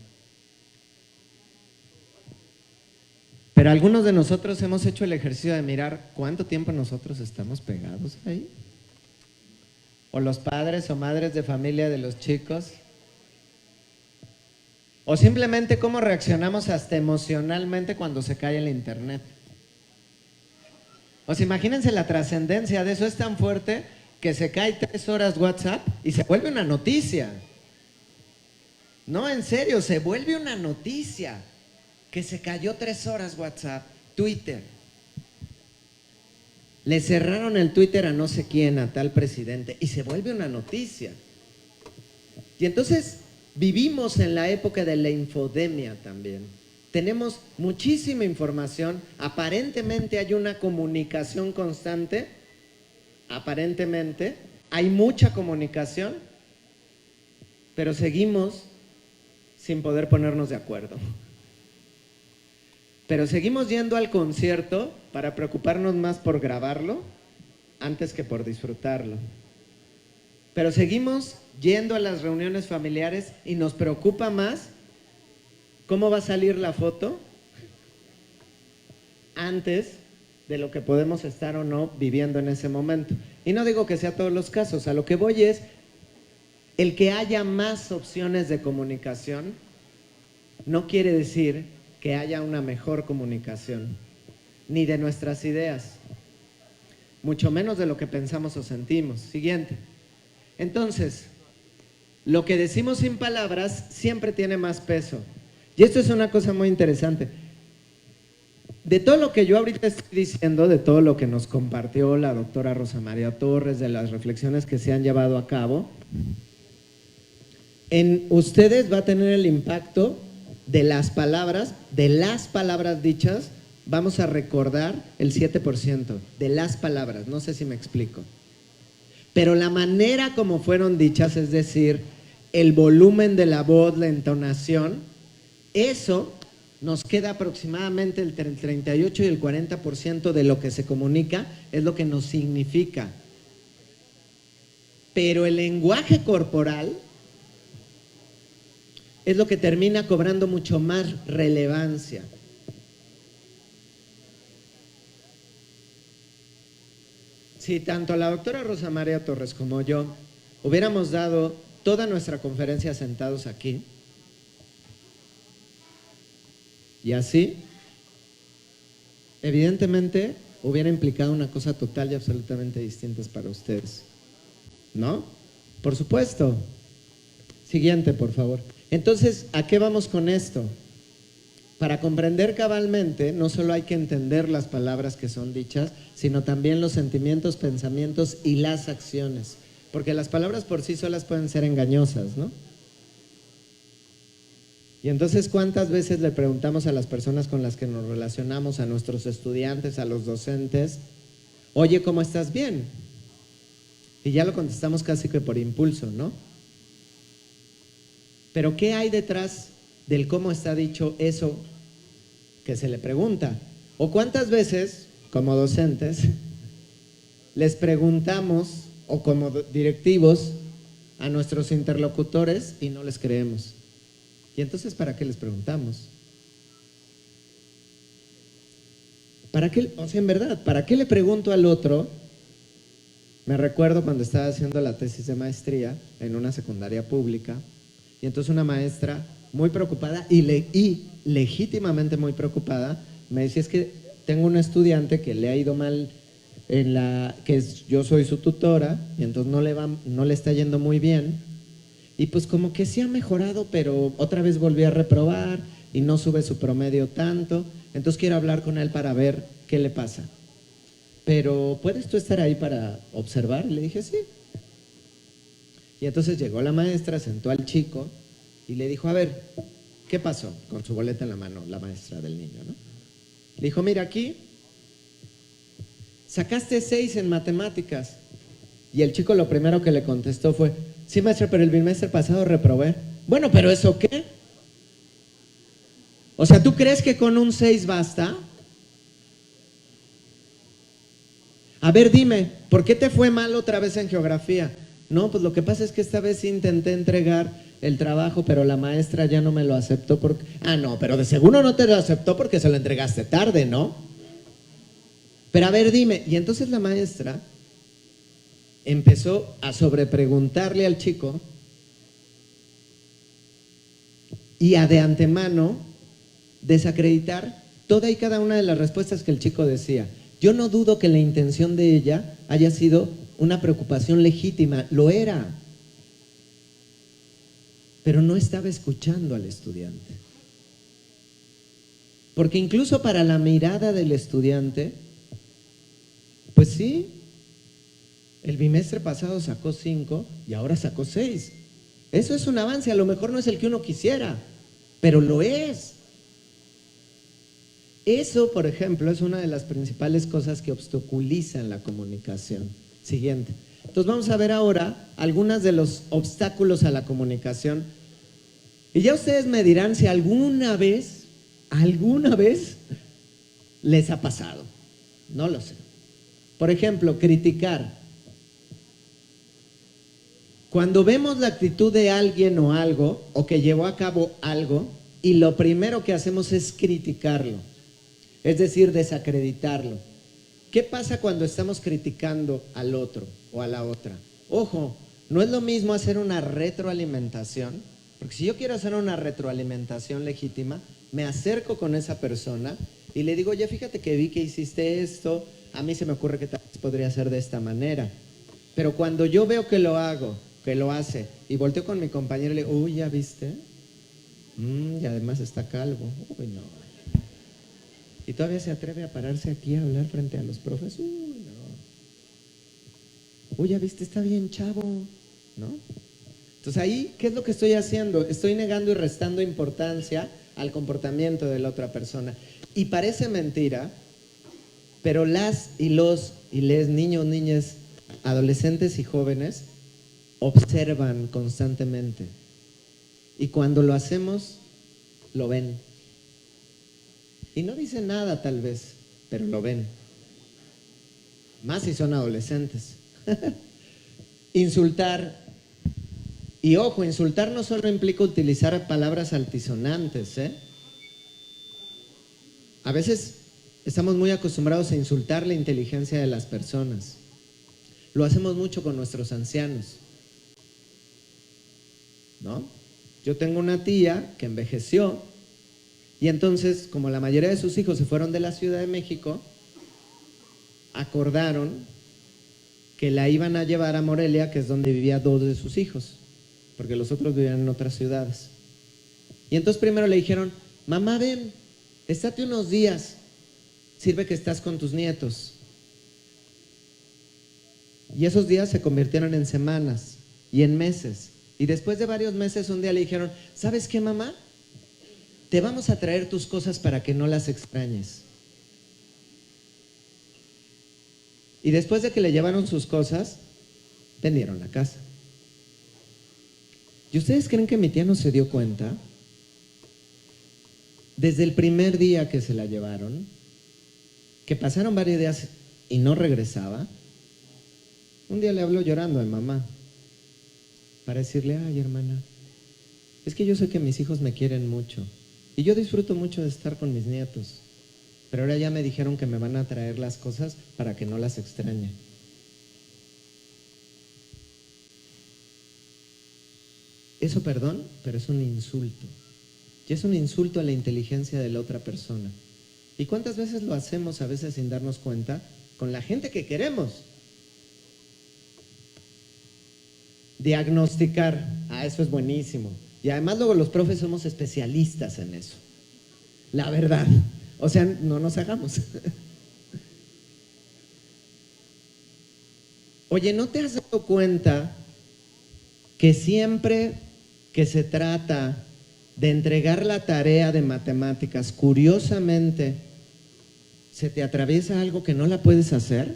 Pero algunos de nosotros hemos hecho el ejercicio de mirar cuánto tiempo nosotros estamos pegados ahí. O los padres o madres de familia de los chicos. O simplemente cómo reaccionamos hasta emocionalmente cuando se cae el internet. O sea, imagínense la trascendencia de eso, es tan fuerte que se cae 3 horas WhatsApp y se vuelve una noticia. No, en serio, se vuelve una noticia que se cayó 3 horas WhatsApp, Twitter. Le cerraron el Twitter a no sé quién, a tal presidente, y se vuelve una noticia. Y entonces vivimos en la época de la infodemia también. Tenemos muchísima información, aparentemente hay una comunicación constante, aparentemente hay mucha comunicación, pero seguimos sin poder ponernos de acuerdo. Pero seguimos yendo al concierto para preocuparnos más por grabarlo antes que por disfrutarlo. Pero seguimos yendo a las reuniones familiares y nos preocupa más cómo va a salir la foto antes de lo que podemos estar o no viviendo en ese momento. Y no digo que sea todos los casos, a lo que voy es el que haya más opciones de comunicación no quiere decir que haya una mejor comunicación, ni de nuestras ideas, mucho menos de lo que pensamos o sentimos. Siguiente. Entonces, lo que decimos sin palabras siempre tiene más peso. Y esto es una cosa muy interesante. De todo lo que yo ahorita estoy diciendo, de todo lo que nos compartió la doctora Rosa María Torres, de las reflexiones que se han llevado a cabo, en ustedes va a tener el impacto de las palabras dichas. Vamos a recordar el 7% de las palabras, no sé si me explico. Pero la manera como fueron dichas, es decir, el volumen de la voz, la entonación, eso nos queda aproximadamente entre el 38 y el 40% de lo que se comunica, es lo que nos significa. Pero el lenguaje corporal es lo que termina cobrando mucho más relevancia. Si tanto la doctora Rosa María Torres como yo hubiéramos dado toda nuestra conferencia sentados aquí, Y así, evidentemente, hubiera implicado una cosa total y absolutamente distinta para ustedes. ¿No? Por supuesto. Siguiente, por favor. Entonces, ¿a qué vamos con esto? Para comprender cabalmente, no solo hay que entender las palabras que son dichas, sino también los sentimientos, pensamientos y las acciones. Porque las palabras por sí solas pueden ser engañosas, ¿no? Y entonces, ¿cuántas veces le preguntamos a las personas con las que nos relacionamos, a nuestros estudiantes, a los docentes, oye, ¿cómo estás? Bien. Y ya lo contestamos casi que por impulso, ¿no? Pero ¿qué hay detrás del cómo está dicho eso que se le pregunta? ¿O cuántas veces, como docentes, les preguntamos, o como directivos, a nuestros interlocutores y no les creemos? Y entonces, ¿para qué les preguntamos? ¿Para qué? O sea, en verdad, ¿para qué le pregunto al otro? Me recuerdo cuando estaba haciendo la tesis de maestría en una secundaria pública, y entonces una maestra muy preocupada y legítimamente muy preocupada me decía, es que tengo un estudiante que le ha ido mal yo soy su tutora, y entonces no le está yendo muy bien, y pues como que sí ha mejorado, pero otra vez volvió a reprobar y no sube su promedio tanto, entonces quiero hablar con él para ver qué le pasa. Pero ¿puedes tú estar ahí para observar? Y le dije, sí. Y entonces llegó la maestra, sentó al chico y le dijo, a ver, ¿qué pasó? Con su boleta en la mano, la maestra del niño, ¿no? Le dijo, mira aquí, sacaste 6 en matemáticas. Y el chico lo primero que le contestó fue, sí, maestra, pero el bimestre pasado reprobé. Bueno, ¿pero eso qué? O sea, ¿tú crees que con un 6 basta? A ver, dime, ¿por qué te fue mal otra vez en geografía? No, pues lo que pasa es que esta vez intenté entregar el trabajo, pero la maestra ya no me lo aceptó porque... Ah, no, pero de seguro no te lo aceptó porque se lo entregaste tarde, ¿no? Pero a ver, dime. Y entonces la maestra empezó a sobrepreguntarle al chico y a de antemano desacreditar toda y cada una de las respuestas que el chico decía. Yo no dudo que la intención de ella haya sido una preocupación legítima, lo era, pero no estaba escuchando al estudiante. Porque incluso para la mirada del estudiante, pues sí, el bimestre pasado sacó 5 y ahora sacó 6. Eso es un avance, a lo mejor no es el que uno quisiera, pero lo es. Eso, por ejemplo, es una de las principales cosas que obstaculizan la comunicación. Siguiente. Entonces vamos a ver ahora algunos de los obstáculos a la comunicación. Y ya ustedes me dirán si alguna vez les ha pasado. No lo sé. Por ejemplo, criticar. Cuando vemos la actitud de alguien o algo, o que llevó a cabo algo, y lo primero que hacemos es criticarlo, es decir, desacreditarlo. ¿Qué pasa cuando estamos criticando al otro o a la otra? Ojo, no es lo mismo hacer una retroalimentación, porque si yo quiero hacer una retroalimentación legítima, me acerco con esa persona y le digo, oye, fíjate que vi que hiciste esto, a mí se me ocurre que tal vez podría ser de esta manera. Pero cuando yo veo que lo hago, que lo hace, y volteo con mi compañero y le digo, uy, ¿ya viste? Y además está calvo. Uy, no. Y todavía se atreve a pararse aquí a hablar frente a los profes. Uy, no. Uy, ya viste, está bien chavo, ¿no? Entonces ahí, ¿qué es lo que estoy haciendo? Estoy negando y restando importancia al comportamiento de la otra persona. Y parece mentira, pero las y los y les niños, niñas, adolescentes y jóvenes observan constantemente. Y cuando lo hacemos, lo ven. Y no dicen nada tal vez, pero lo ven. Más si son adolescentes. Insultar. Y ojo, insultar no solo implica utilizar palabras altisonantes, ¿eh? A veces estamos muy acostumbrados a insultar la inteligencia de las personas. Lo hacemos mucho con nuestros ancianos, ¿no? Yo tengo una tía que envejeció Y entonces, como la mayoría de sus hijos se fueron de la Ciudad de México, acordaron que la iban a llevar a Morelia, que es donde vivía 2 de sus hijos, porque los otros vivían en otras ciudades. Y entonces primero le dijeron, mamá, ven, estate unos días, sirve que estás con tus nietos. Y esos días se convirtieron en semanas y en meses. Y después de varios meses, un día le dijeron, ¿sabes qué, mamá? Te vamos a traer tus cosas para que no las extrañes. Y después de que le llevaron sus cosas, vendieron la casa. ¿Y ustedes creen que mi tía no se dio cuenta? Desde el primer día que se la llevaron, que pasaron varios días y no regresaba, un día le habló llorando a mi mamá para decirle, ay, hermana, es que yo sé que mis hijos me quieren mucho y yo disfruto mucho de estar con mis nietos, pero ahora ya me dijeron que me van a traer las cosas para que no las extrañe. Eso, perdón, pero es un insulto. Y es un insulto a la inteligencia de la otra persona. ¿Y cuántas veces lo hacemos, a veces sin darnos cuenta, con la gente que queremos? Diagnosticar. Eso es buenísimo. Y además luego los profes somos especialistas en eso. La verdad. O sea, no nos hagamos. Oye, ¿no te has dado cuenta que siempre que se trata de entregar la tarea de matemáticas, curiosamente, se te atraviesa algo que no la puedes hacer?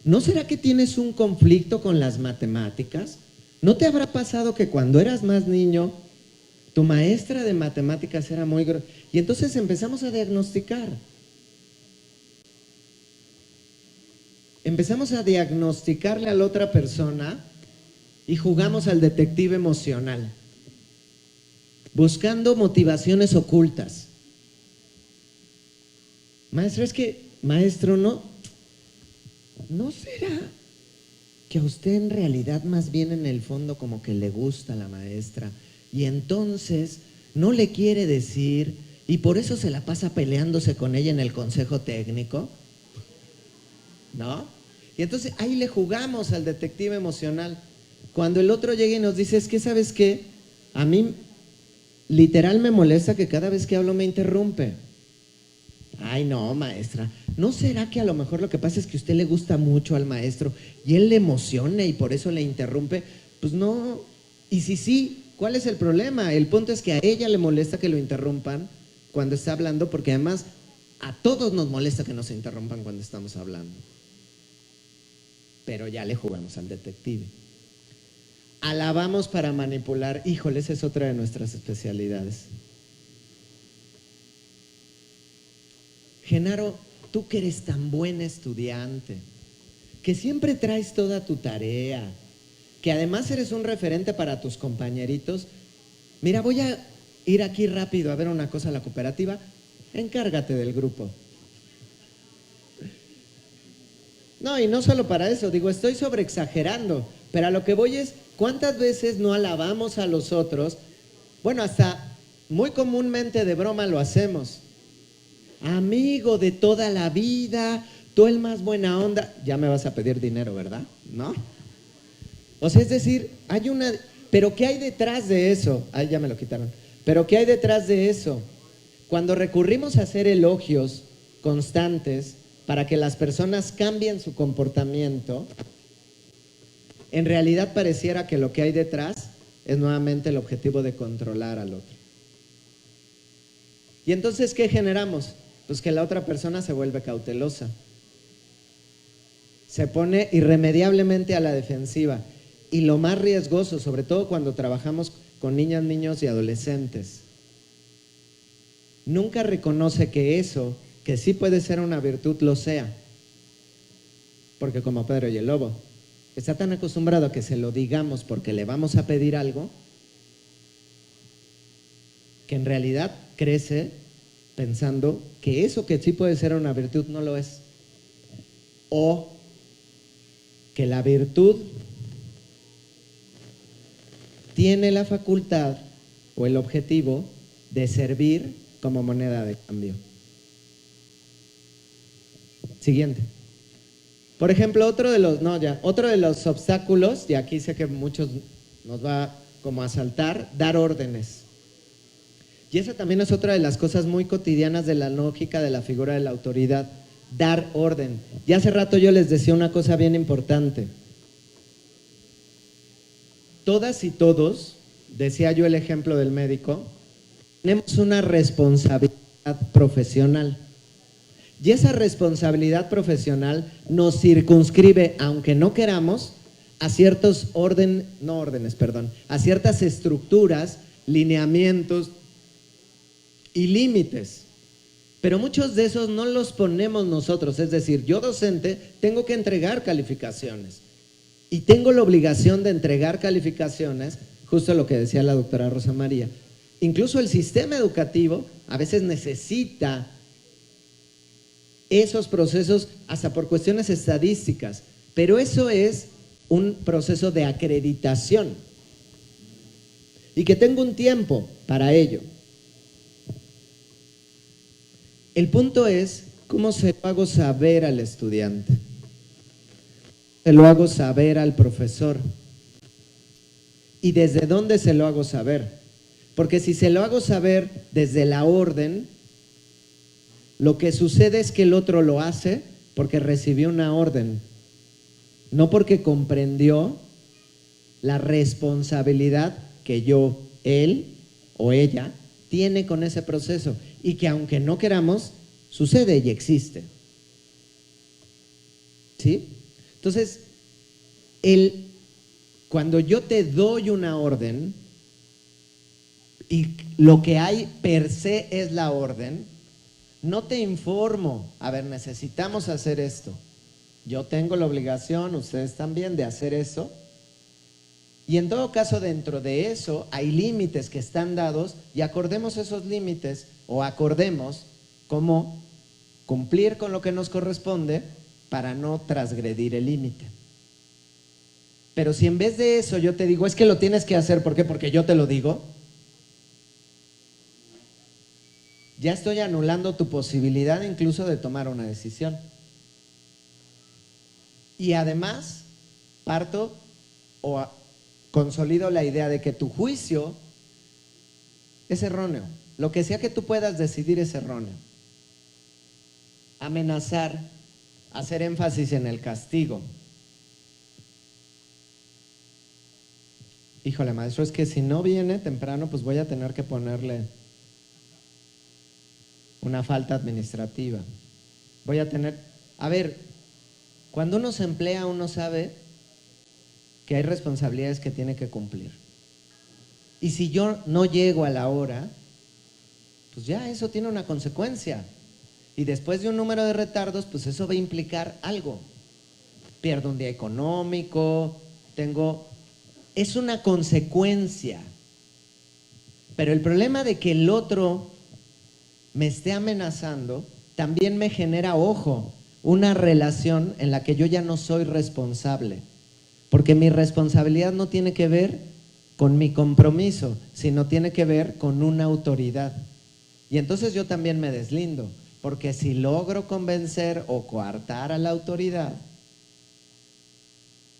¿No será que tienes un conflicto con las matemáticas? ¿No te habrá pasado que cuando eras más niño, tu maestra de matemáticas era muy grosera? Y entonces empezamos a diagnosticar. Empezamos a diagnosticarle a la otra persona y jugamos al detective emocional, buscando motivaciones ocultas. Maestro, es que, maestro, ¿no será que a usted en realidad más bien en el fondo como que le gusta la maestra y entonces no le quiere decir y por eso se la pasa peleándose con ella en el consejo técnico? ¿No? Y entonces ahí le jugamos al detective emocional. Cuando el otro llega y nos dice, es que ¿sabes qué? A mí literal me molesta que cada vez que hablo me interrumpe. Ay, no, maestra, ¿no será que a lo mejor lo que pasa es que a usted le gusta mucho al maestro y él le emociona y por eso le interrumpe? Pues no. Y si sí, ¿cuál es el problema? El punto es que a ella le molesta que lo interrumpan cuando está hablando, porque además a todos nos molesta que nos interrumpan cuando estamos hablando. Pero ya le jugamos al detective. Alabamos para manipular. Híjole, esa es otra de nuestras especialidades. Genaro, tú que eres tan buen estudiante, que siempre traes toda tu tarea, que además eres un referente para tus compañeritos. Mira, voy a ir aquí rápido a ver una cosa a la cooperativa. Encárgate del grupo. No, y no solo para eso, digo, estoy sobreexagerando, pero a lo que voy es, ¿cuántas veces no alabamos a los otros? Bueno, hasta muy comúnmente de broma lo hacemos. Amigo de toda la vida, tú el más buena onda. Ya me vas a pedir dinero, ¿verdad? ¿No? O sea, es decir, hay una... ¿Pero qué hay detrás de eso? Ay, ya me lo quitaron. ¿Pero qué hay detrás de eso? Cuando recurrimos a hacer elogios constantes para que las personas cambien su comportamiento, en realidad pareciera que lo que hay detrás es nuevamente el objetivo de controlar al otro. ¿Y entonces qué generamos? Pues que la otra persona se vuelve cautelosa, se pone irremediablemente a la defensiva. Y lo más riesgoso, sobre todo cuando trabajamos con niñas, niños y adolescentes, nunca reconoce que eso, que sí puede ser una virtud, lo sea. Porque como Pedro y el lobo, está tan acostumbrado a que se lo digamos porque le vamos a pedir algo, que en realidad crece pensando que eso que sí puede ser una virtud no lo es. O que la virtud tiene la facultad o el objetivo de servir como moneda de cambio. Siguiente. Por ejemplo, otro de los obstáculos, y aquí sé que muchos nos va como a saltar, dar órdenes. Y esa también es otra de las cosas muy cotidianas de la lógica de la figura de la autoridad, dar orden. Y hace rato yo les decía una cosa bien importante. Todas y todos, decía yo el ejemplo del médico, tenemos una responsabilidad profesional. Y esa responsabilidad profesional nos circunscribe, aunque no queramos, a ciertas a ciertas estructuras, lineamientos y límites. Pero muchos de esos no los ponemos nosotros. Es decir, yo docente tengo que entregar calificaciones. Y tengo la obligación de entregar calificaciones, justo lo que decía la doctora Rosa María. Incluso el sistema educativo a veces necesita esos procesos hasta por cuestiones estadísticas, pero eso es un proceso de acreditación y que tengo un tiempo para ello. El punto es cómo se lo hago saber al estudiante, se lo hago saber al profesor y desde dónde se lo hago saber, porque si se lo hago saber desde la orden, lo que sucede es que el otro lo hace porque recibió una orden, no porque comprendió la responsabilidad que él o ella tiene con ese proceso y que aunque no queramos, sucede y existe. ¿Sí? Entonces, cuando yo te doy una orden y lo que hay per se es la orden, no te informo, a ver, necesitamos hacer esto. Yo tengo la obligación, ustedes también, de hacer eso. Y en todo caso, dentro de eso hay límites que están dados y acordemos esos límites o acordemos cómo cumplir con lo que nos corresponde para no transgredir el límite. Pero si en vez de eso yo te digo, es que lo tienes que hacer, ¿por qué? Porque yo te lo digo. Ya estoy anulando tu posibilidad incluso de tomar una decisión. Y además, parto o consolido la idea de que tu juicio es erróneo. Lo que sea que tú puedas decidir es erróneo. Amenazar, hacer énfasis en el castigo. Híjole, maestro, es que si no viene temprano, pues voy a tener que ponerle una falta administrativa. Voy a tener... A ver, cuando uno se emplea, uno sabe que hay responsabilidades que tiene que cumplir. Y si yo no llego a la hora, pues ya eso tiene una consecuencia. Y después de un número de retardos, pues eso va a implicar algo. Pierdo un día económico, es una consecuencia. Pero el problema de que el otro me esté amenazando también me genera, ojo, una relación en la que yo ya no soy responsable. Porque mi responsabilidad no tiene que ver con mi compromiso, sino tiene que ver con una autoridad. Y entonces yo también me deslindo, porque si logro convencer o coartar a la autoridad,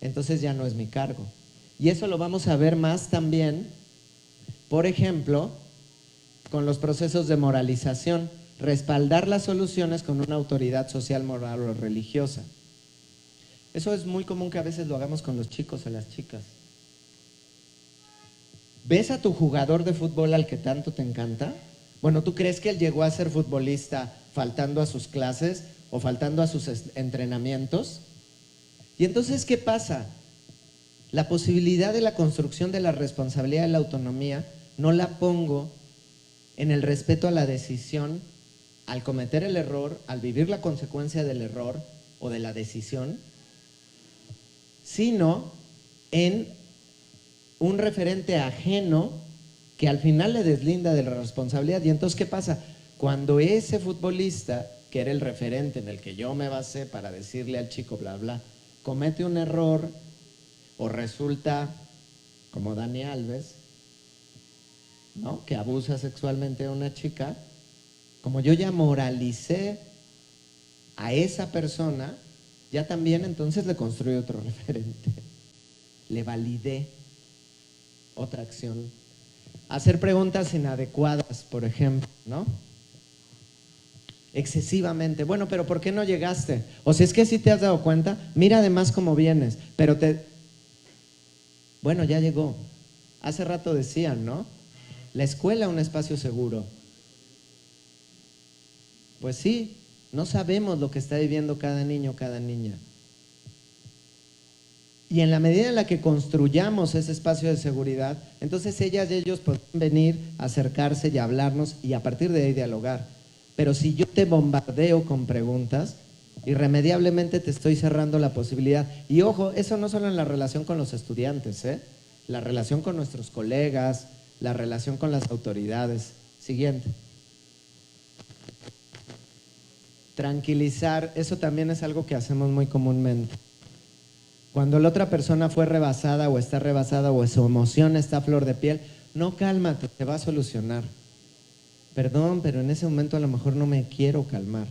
entonces ya no es mi cargo. Y eso lo vamos a ver más también, por ejemplo, con los procesos de moralización, respaldar las soluciones con una autoridad social, moral o religiosa. Eso es muy común que a veces lo hagamos con los chicos o las chicas. ¿Ves a tu jugador de fútbol al que tanto te encanta? Bueno, ¿tú crees que él llegó a ser futbolista faltando a sus clases o faltando a sus entrenamientos? Y entonces, ¿qué pasa? La posibilidad de la construcción de la responsabilidad de la autonomía no la pongo en el respeto a la decisión al cometer el error, al vivir la consecuencia del error o de la decisión, sino en un referente ajeno que al final le deslinda de la responsabilidad. Y entonces, ¿qué pasa? Cuando ese futbolista, que era el referente en el que yo me basé para decirle al chico bla bla, comete un error o resulta como Dani Alves, ¿no?, que abusa sexualmente a una chica, como yo ya moralicé a esa persona, ya también entonces le construí otro referente, le validé otra acción. Hacer preguntas inadecuadas, por ejemplo, ¿no? Excesivamente. Bueno, pero ¿por qué no llegaste? O si es que sí te has dado cuenta, mira además cómo vienes, pero bueno, ya llegó. Hace rato decían, ¿no? La escuela, un espacio seguro. Pues sí, no sabemos lo que está viviendo cada niño, cada niña. Y en la medida en la que construyamos ese espacio de seguridad, entonces ellas y ellos pueden venir, acercarse y hablarnos y a partir de ahí dialogar. Pero si yo te bombardeo con preguntas, irremediablemente te estoy cerrando la posibilidad. Y ojo, eso no solo en la relación con los estudiantes, la relación con nuestros colegas, la relación con las autoridades. Siguiente. Tranquilizar, eso también es algo que hacemos muy comúnmente. Cuando la otra persona fue rebasada o está rebasada o su emoción está a flor de piel, no, cálmate, te va a solucionar. Perdón, pero en ese momento a lo mejor no me quiero calmar.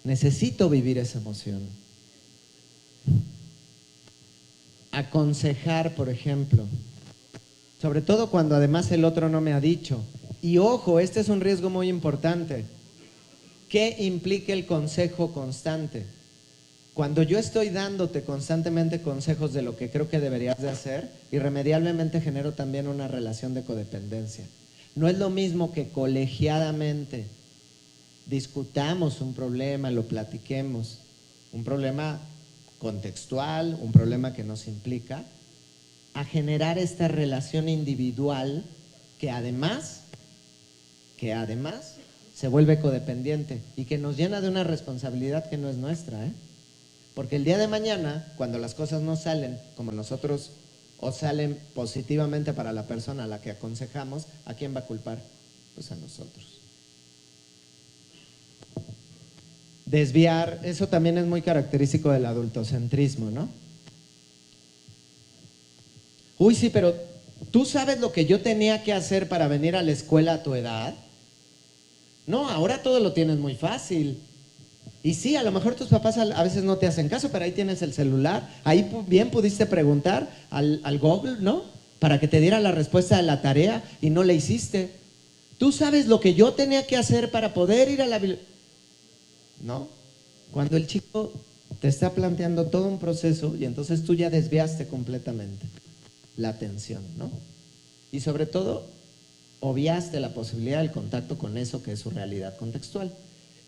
Necesito vivir esa emoción. Aconsejar, por ejemplo, sobre todo cuando además el otro no me ha dicho. Y ojo, este es un riesgo muy importante. ¿Qué implica el consejo constante? Cuando yo estoy dándote constantemente consejos de lo que creo que deberías de hacer, irremediablemente genero también una relación de codependencia. No es lo mismo que colegiadamente discutamos un problema, lo platiquemos, un problema contextual, un problema que nos implica, a generar esta relación individual que además se vuelve codependiente y que nos llena de una responsabilidad que no es nuestra, Porque el día de mañana, cuando las cosas no salen como nosotros o salen positivamente para la persona a la que aconsejamos, ¿a quién va a culpar? Pues a nosotros. Desviar, eso también es muy característico del adultocentrismo, ¿no? Uy, sí, pero ¿tú sabes lo que yo tenía que hacer para venir a la escuela a tu edad? No, ahora todo lo tienes muy fácil. Y sí, a lo mejor tus papás a veces no te hacen caso, pero ahí tienes el celular. Ahí bien pudiste preguntar al Google, ¿no? Para que te diera la respuesta a la tarea y no la hiciste. ¿Tú sabes lo que yo tenía que hacer para poder ir a la biblioteca? ¿No? Cuando el chico te está planteando todo un proceso y entonces tú ya desviaste completamente la atención, ¿no? Y sobre todo, obviaste la posibilidad del contacto con eso que es su realidad contextual.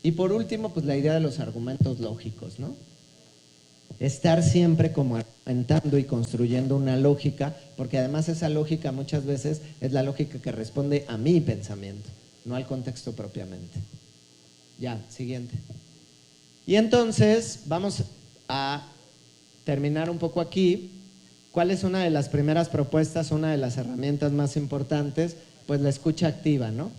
Y por último, pues la idea de los argumentos lógicos, ¿no? Estar siempre como argumentando y construyendo una lógica, porque además esa lógica muchas veces es la lógica que responde a mi pensamiento, no al contexto propiamente. Ya, siguiente. Y entonces vamos a terminar un poco aquí. ¿Cuál es una de las primeras propuestas, una de las herramientas más importantes? Pues la escucha activa, ¿no?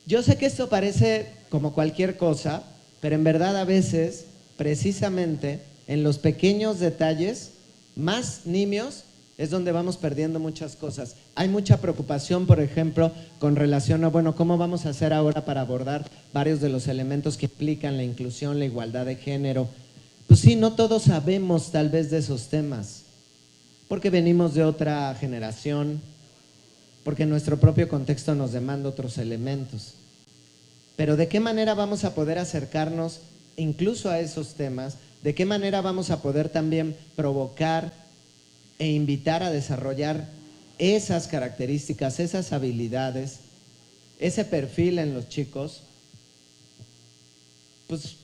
Yo sé que esto parece como cualquier cosa, pero en verdad a veces, precisamente en los pequeños detalles más nimios, es donde vamos perdiendo muchas cosas. Hay mucha preocupación, por ejemplo, con relación a, bueno, ¿cómo vamos a hacer ahora para abordar varios de los elementos que implican la inclusión, la igualdad de género? Pues sí, no todos sabemos tal vez de esos temas, porque venimos de otra generación, porque nuestro propio contexto nos demanda otros elementos. Pero ¿de qué manera vamos a poder acercarnos incluso a esos temas? ¿De qué manera vamos a poder también provocar e invitar a desarrollar esas características, esas habilidades, ese perfil en los chicos? Pues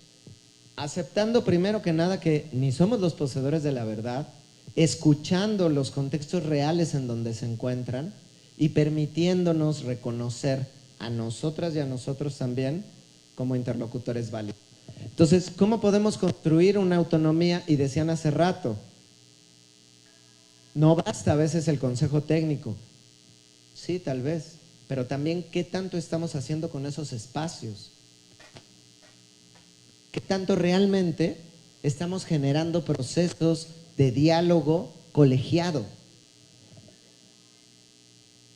aceptando primero que nada que ni somos los poseedores de la verdad, escuchando los contextos reales en donde se encuentran y permitiéndonos reconocer a nosotras y a nosotros también como interlocutores válidos. Entonces, ¿cómo podemos construir una autonomía? Y decían hace rato, no basta a veces el consejo técnico. Sí, tal vez, pero también ¿qué tanto estamos haciendo con esos espacios? ¿Qué tanto realmente estamos generando procesos de diálogo colegiado?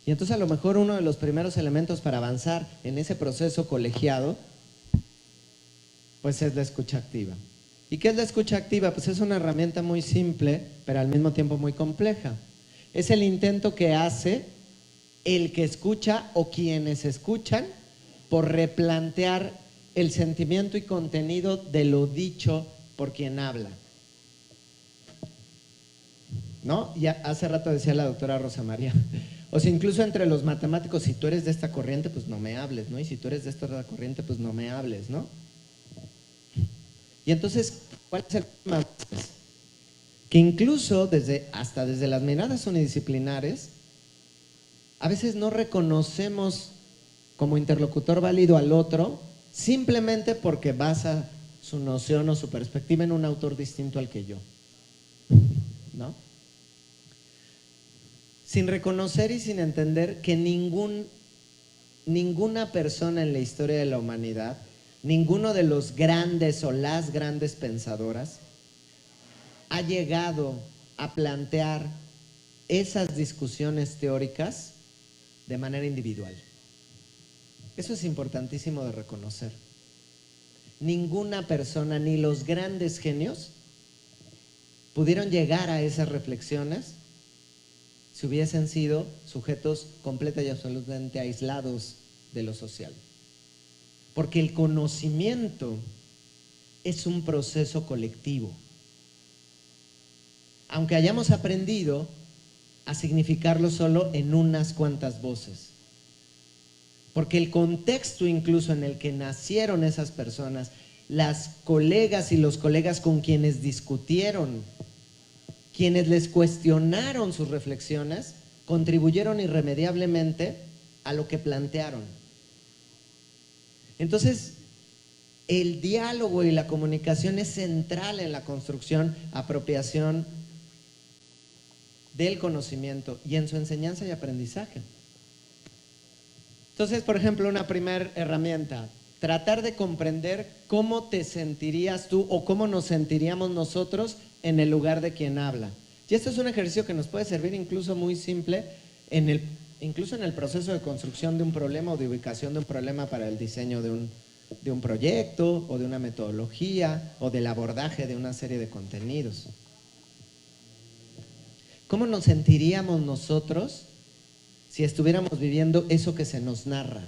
Y entonces a lo mejor uno de los primeros elementos para avanzar en ese proceso colegiado, pues es la escucha activa. ¿Y qué es la escucha activa? Pues es una herramienta muy simple, pero al mismo tiempo muy compleja. Es el intento que hace el que escucha o quienes escuchan por replantear el sentimiento y contenido de lo dicho por quien habla. ¿No? Ya hace rato decía la doctora Rosa María, o sea, incluso entre los matemáticos, si tú eres de esta corriente, pues no me hables, ¿no? Y si tú eres de esta otra corriente, pues no me hables, ¿no? Y entonces, ¿cuál es el problema? Que incluso hasta desde las miradas unidisciplinares, a veces no reconocemos como interlocutor válido al otro simplemente porque basa su noción o su perspectiva en un autor distinto al que yo, ¿no? Sin reconocer y sin entender que ninguna persona en la historia de la humanidad, ninguno de los grandes o las grandes pensadoras ha llegado a plantear esas discusiones teóricas de manera individual. Eso es importantísimo de reconocer. Ninguna persona, ni los grandes genios, pudieron llegar a esas reflexiones si hubiesen sido sujetos completa y absolutamente aislados de lo social. Porque el conocimiento es un proceso colectivo. Aunque hayamos aprendido a significarlo solo en unas cuantas voces. Porque el contexto incluso en el que nacieron esas personas, las colegas y los colegas con quienes discutieron, quienes les cuestionaron sus reflexiones, contribuyeron irremediablemente a lo que plantearon. Entonces, el diálogo y la comunicación es central en la construcción, apropiación del conocimiento y en su enseñanza y aprendizaje. Entonces, por ejemplo, una primera herramienta, tratar de comprender cómo te sentirías tú o cómo nos sentiríamos nosotros en el lugar de quien habla. Y esto es un ejercicio que nos puede servir incluso muy simple, incluso en el proceso de construcción de un problema o de ubicación de un problema para el diseño de un proyecto o de una metodología o del abordaje de una serie de contenidos. ¿Cómo nos sentiríamos nosotros si estuviéramos viviendo eso que se nos narra?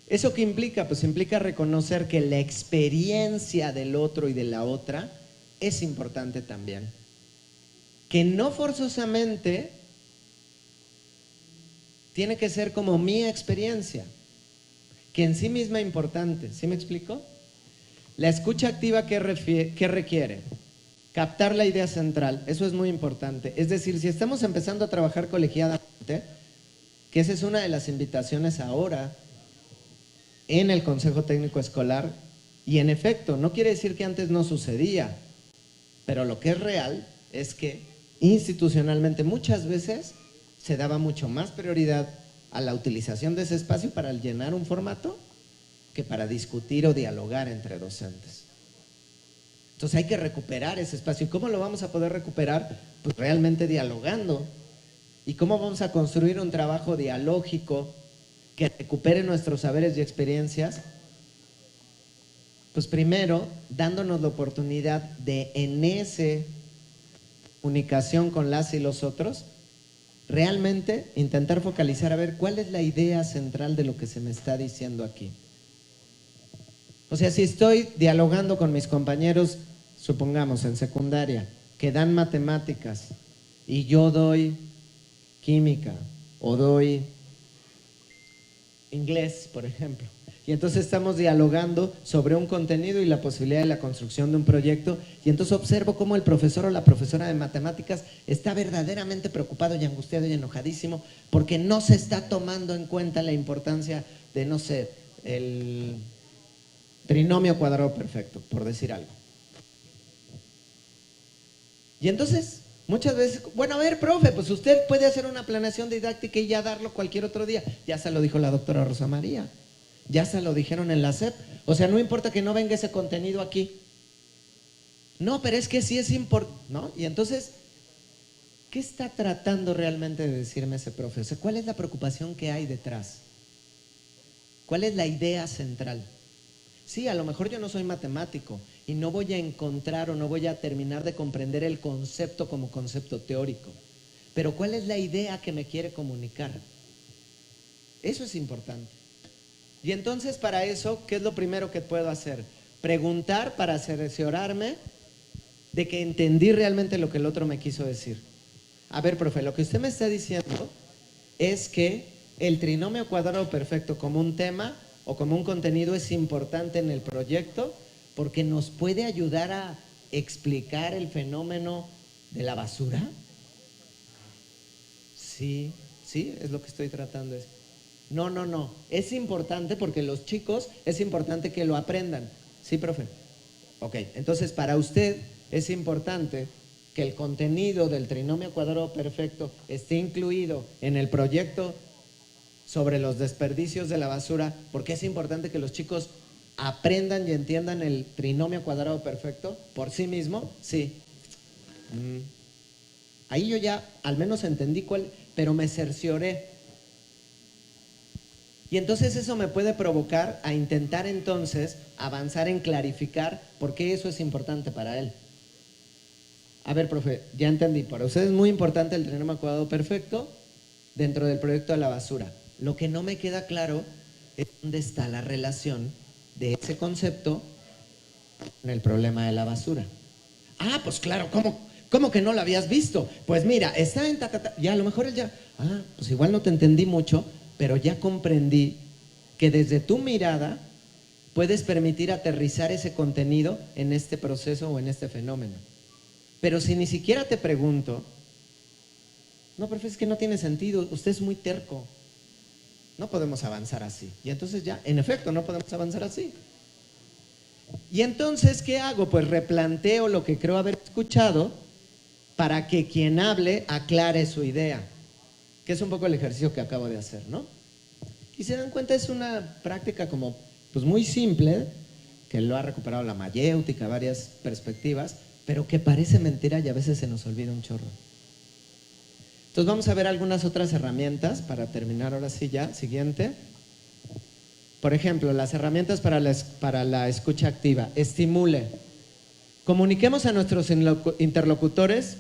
¿Eso qué implica? Pues implica reconocer que la experiencia del otro y de la otra es importante también. Que no forzosamente tiene que ser como mi experiencia, que en sí misma es importante. ¿Sí me explico? La escucha activa, ¿qué requiere? Captar la idea central, eso es muy importante. Es decir, si estamos empezando a trabajar colegiadamente, que esa es una de las invitaciones ahora en el Consejo Técnico Escolar, y en efecto, no quiere decir que antes no sucedía, pero lo que es real es que institucionalmente muchas veces se daba mucho más prioridad a la utilización de ese espacio para llenar un formato que para discutir o dialogar entre docentes. Entonces hay que recuperar ese espacio. ¿Y cómo lo vamos a poder recuperar? Pues realmente dialogando. ¿Y cómo vamos a construir un trabajo dialógico que recupere nuestros saberes y experiencias? Pues primero, dándonos la oportunidad de en esa comunicación con las y los otros, realmente intentar focalizar a ver cuál es la idea central de lo que se me está diciendo aquí. O sea, si estoy dialogando con mis compañeros, supongamos en secundaria, que dan matemáticas y yo doy química o doy inglés, por ejemplo, y entonces estamos dialogando sobre un contenido y la posibilidad de la construcción de un proyecto, y entonces observo cómo el profesor o la profesora de matemáticas está verdaderamente preocupado y angustiado y enojadísimo porque no se está tomando en cuenta la importancia de, no sé, el trinomio cuadrado perfecto, por decir algo. Y entonces, muchas veces, bueno, a ver, profe, pues usted puede hacer una planeación didáctica y ya darlo cualquier otro día. Ya se lo dijo la doctora Rosa María. Ya se lo dijeron en la SEP. O sea, no importa que no venga ese contenido aquí. No, pero es que sí es importante, ¿no? Y entonces, ¿qué está tratando realmente de decirme ese profe? O sea, ¿cuál es la preocupación que hay detrás? ¿Cuál es la idea central? Sí, a lo mejor yo no soy matemático y no voy a encontrar o no voy a terminar de comprender el concepto como concepto teórico. Pero ¿cuál es la idea que me quiere comunicar? Eso es importante. Y entonces para eso, ¿qué es lo primero que puedo hacer? Preguntar para cerciorarme de que entendí realmente lo que el otro me quiso decir. A ver, profe, lo que usted me está diciendo es que el trinomio cuadrado perfecto como un tema o como un contenido es importante en el proyecto porque nos puede ayudar a explicar el fenómeno de la basura. Sí, sí, es lo que estoy tratando. No. Es importante porque los chicos es importante que lo aprendan. Sí, profe. Ok, entonces para usted es importante que el contenido del trinomio cuadrado perfecto esté incluido en el proyecto sobre los desperdicios de la basura, porque es importante que los chicos aprendan y entiendan el trinomio cuadrado perfecto por sí mismo. Sí. Ahí yo ya al menos entendí cuál, pero me cercioré. Y entonces eso me puede provocar a intentar entonces avanzar en clarificar por qué eso es importante para él. A ver, profe, ya entendí. Para usted es muy importante el trinomio cuadrado perfecto dentro del proyecto de la basura. Lo que no me queda claro es dónde está la relación de ese concepto con el problema de la basura. Ah, pues claro, ¿cómo que no lo habías visto? Pues mira, está en ya a lo mejor él ya, pues igual no te entendí mucho, pero ya comprendí que desde tu mirada puedes permitir aterrizar ese contenido en este proceso o en este fenómeno. Pero si ni siquiera te pregunto, no, profe, es que no tiene sentido, usted es muy terco. No podemos avanzar así. Y entonces ya, en efecto, no podemos avanzar así. Y entonces, ¿qué hago? Pues replanteo lo que creo haber escuchado para que quien hable aclare su idea, que es un poco el ejercicio que acabo de hacer, ¿no? Y se dan cuenta, es una práctica como, pues muy simple, que lo ha recuperado la mayéutica, varias perspectivas, pero que parece mentira y a veces se nos olvida un chorro. Entonces vamos a ver algunas otras herramientas para terminar ahora sí ya. Siguiente. Por ejemplo, las herramientas para la escucha activa. Estimule. Comuniquemos a nuestros interlocutores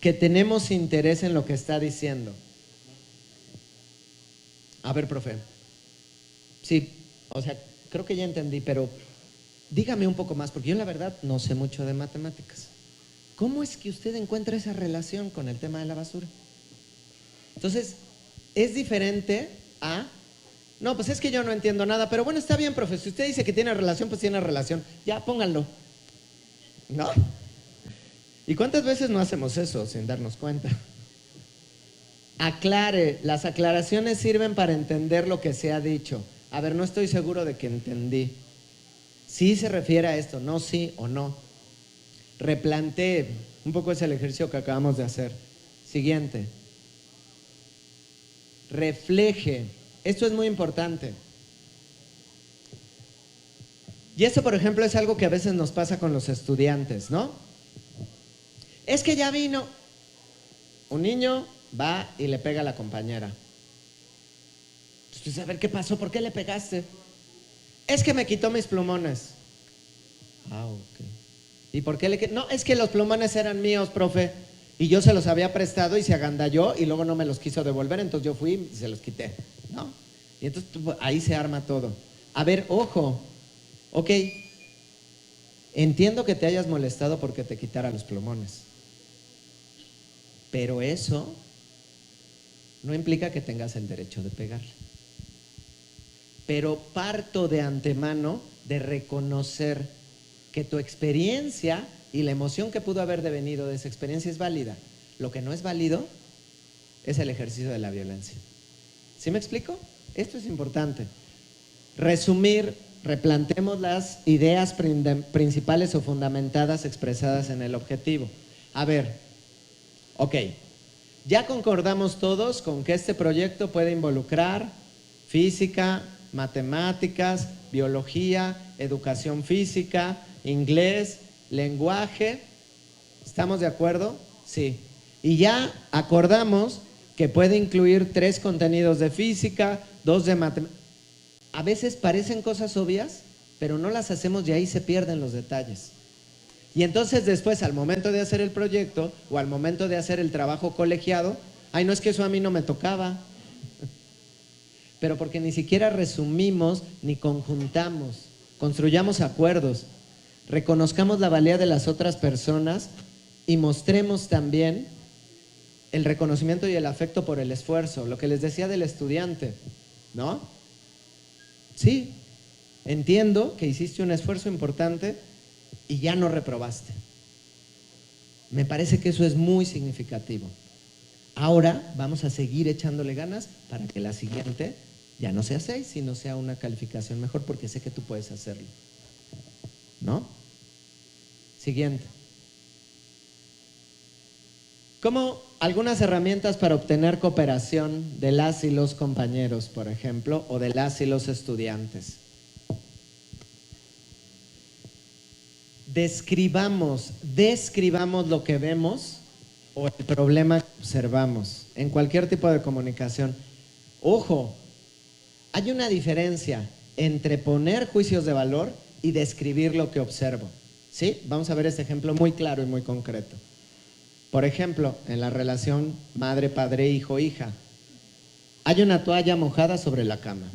que tenemos interés en lo que está diciendo. A ver, profe. Sí, o sea, creo que ya entendí, pero dígame un poco más, porque yo la verdad no sé mucho de matemáticas. ¿Cómo es que usted encuentra esa relación con el tema de la basura? Entonces, es diferente a, no, pues es que yo no entiendo nada, pero bueno, está bien, profe, si usted dice que tiene relación, pues tiene relación, ya pónganlo, ¿no? ¿Y cuántas veces no hacemos eso sin darnos cuenta? Aclare, las aclaraciones sirven para entender lo que se ha dicho. A ver, no estoy seguro de que entendí. ¿Sí se refiere a esto? No, sí o no. Replantee, un poco es el ejercicio que acabamos de hacer. Siguiente. Refleje. Esto es muy importante. Y esto, por ejemplo, es algo que a veces nos pasa con los estudiantes, ¿no? Es que ya vino. Un niño va y le pega a la compañera. Entonces, a ver, ¿qué pasó? ¿Por qué le pegaste? Es que me quitó mis plumones. Ok. ¿Y por qué no, es que los plumones eran míos, profe, y yo se los había prestado y se agandalló y luego no me los quiso devolver, entonces yo fui y se los quité, ¿no? Y entonces ahí se arma todo. A ver, ojo, ok, entiendo que te hayas molestado porque te quitara los plumones, pero eso no implica que tengas el derecho de pegarle. Pero parto de antemano de reconocer que tu experiencia y la emoción que pudo haber devenido de esa experiencia es válida. Lo que no es válido es el ejercicio de la violencia. ¿Sí me explico? Esto es importante. Resumir, replantemos las ideas principales o fundamentadas expresadas en el objetivo. A ver, ok, ya concordamos todos con que este proyecto puede involucrar física, matemáticas, biología, educación física, inglés, lenguaje. ¿Estamos de acuerdo? Sí. Y ya acordamos que puede incluir 3 contenidos de física, 2 de matemáticas. A veces parecen cosas obvias, pero no las hacemos y ahí se pierden los detalles. Y entonces después, al momento de hacer el proyecto o al momento de hacer el trabajo colegiado, ay, no, es que eso a mí no me tocaba. Pero porque ni siquiera resumimos ni conjuntamos, construyamos acuerdos, reconozcamos la valía de las otras personas y mostremos también el reconocimiento y el afecto por el esfuerzo, lo que les decía del estudiante, ¿no? Sí, entiendo que hiciste un esfuerzo importante y ya no reprobaste. Me parece que eso es muy significativo. Ahora vamos a seguir echándole ganas para que la siguiente ya no sea 6, sino sea una calificación mejor, porque sé que tú puedes hacerlo, ¿no? Siguiente. Como algunas herramientas para obtener cooperación de las y los compañeros, por ejemplo, o de las y los estudiantes. Describamos lo que vemos o el problema que observamos en cualquier tipo de comunicación. Ojo, hay una diferencia entre poner juicios de valor y describir lo que observo, ¿sí? Vamos a ver este ejemplo muy claro y muy concreto. Por ejemplo, en la relación madre, padre, hijo, hija, hay una toalla mojada sobre la cama.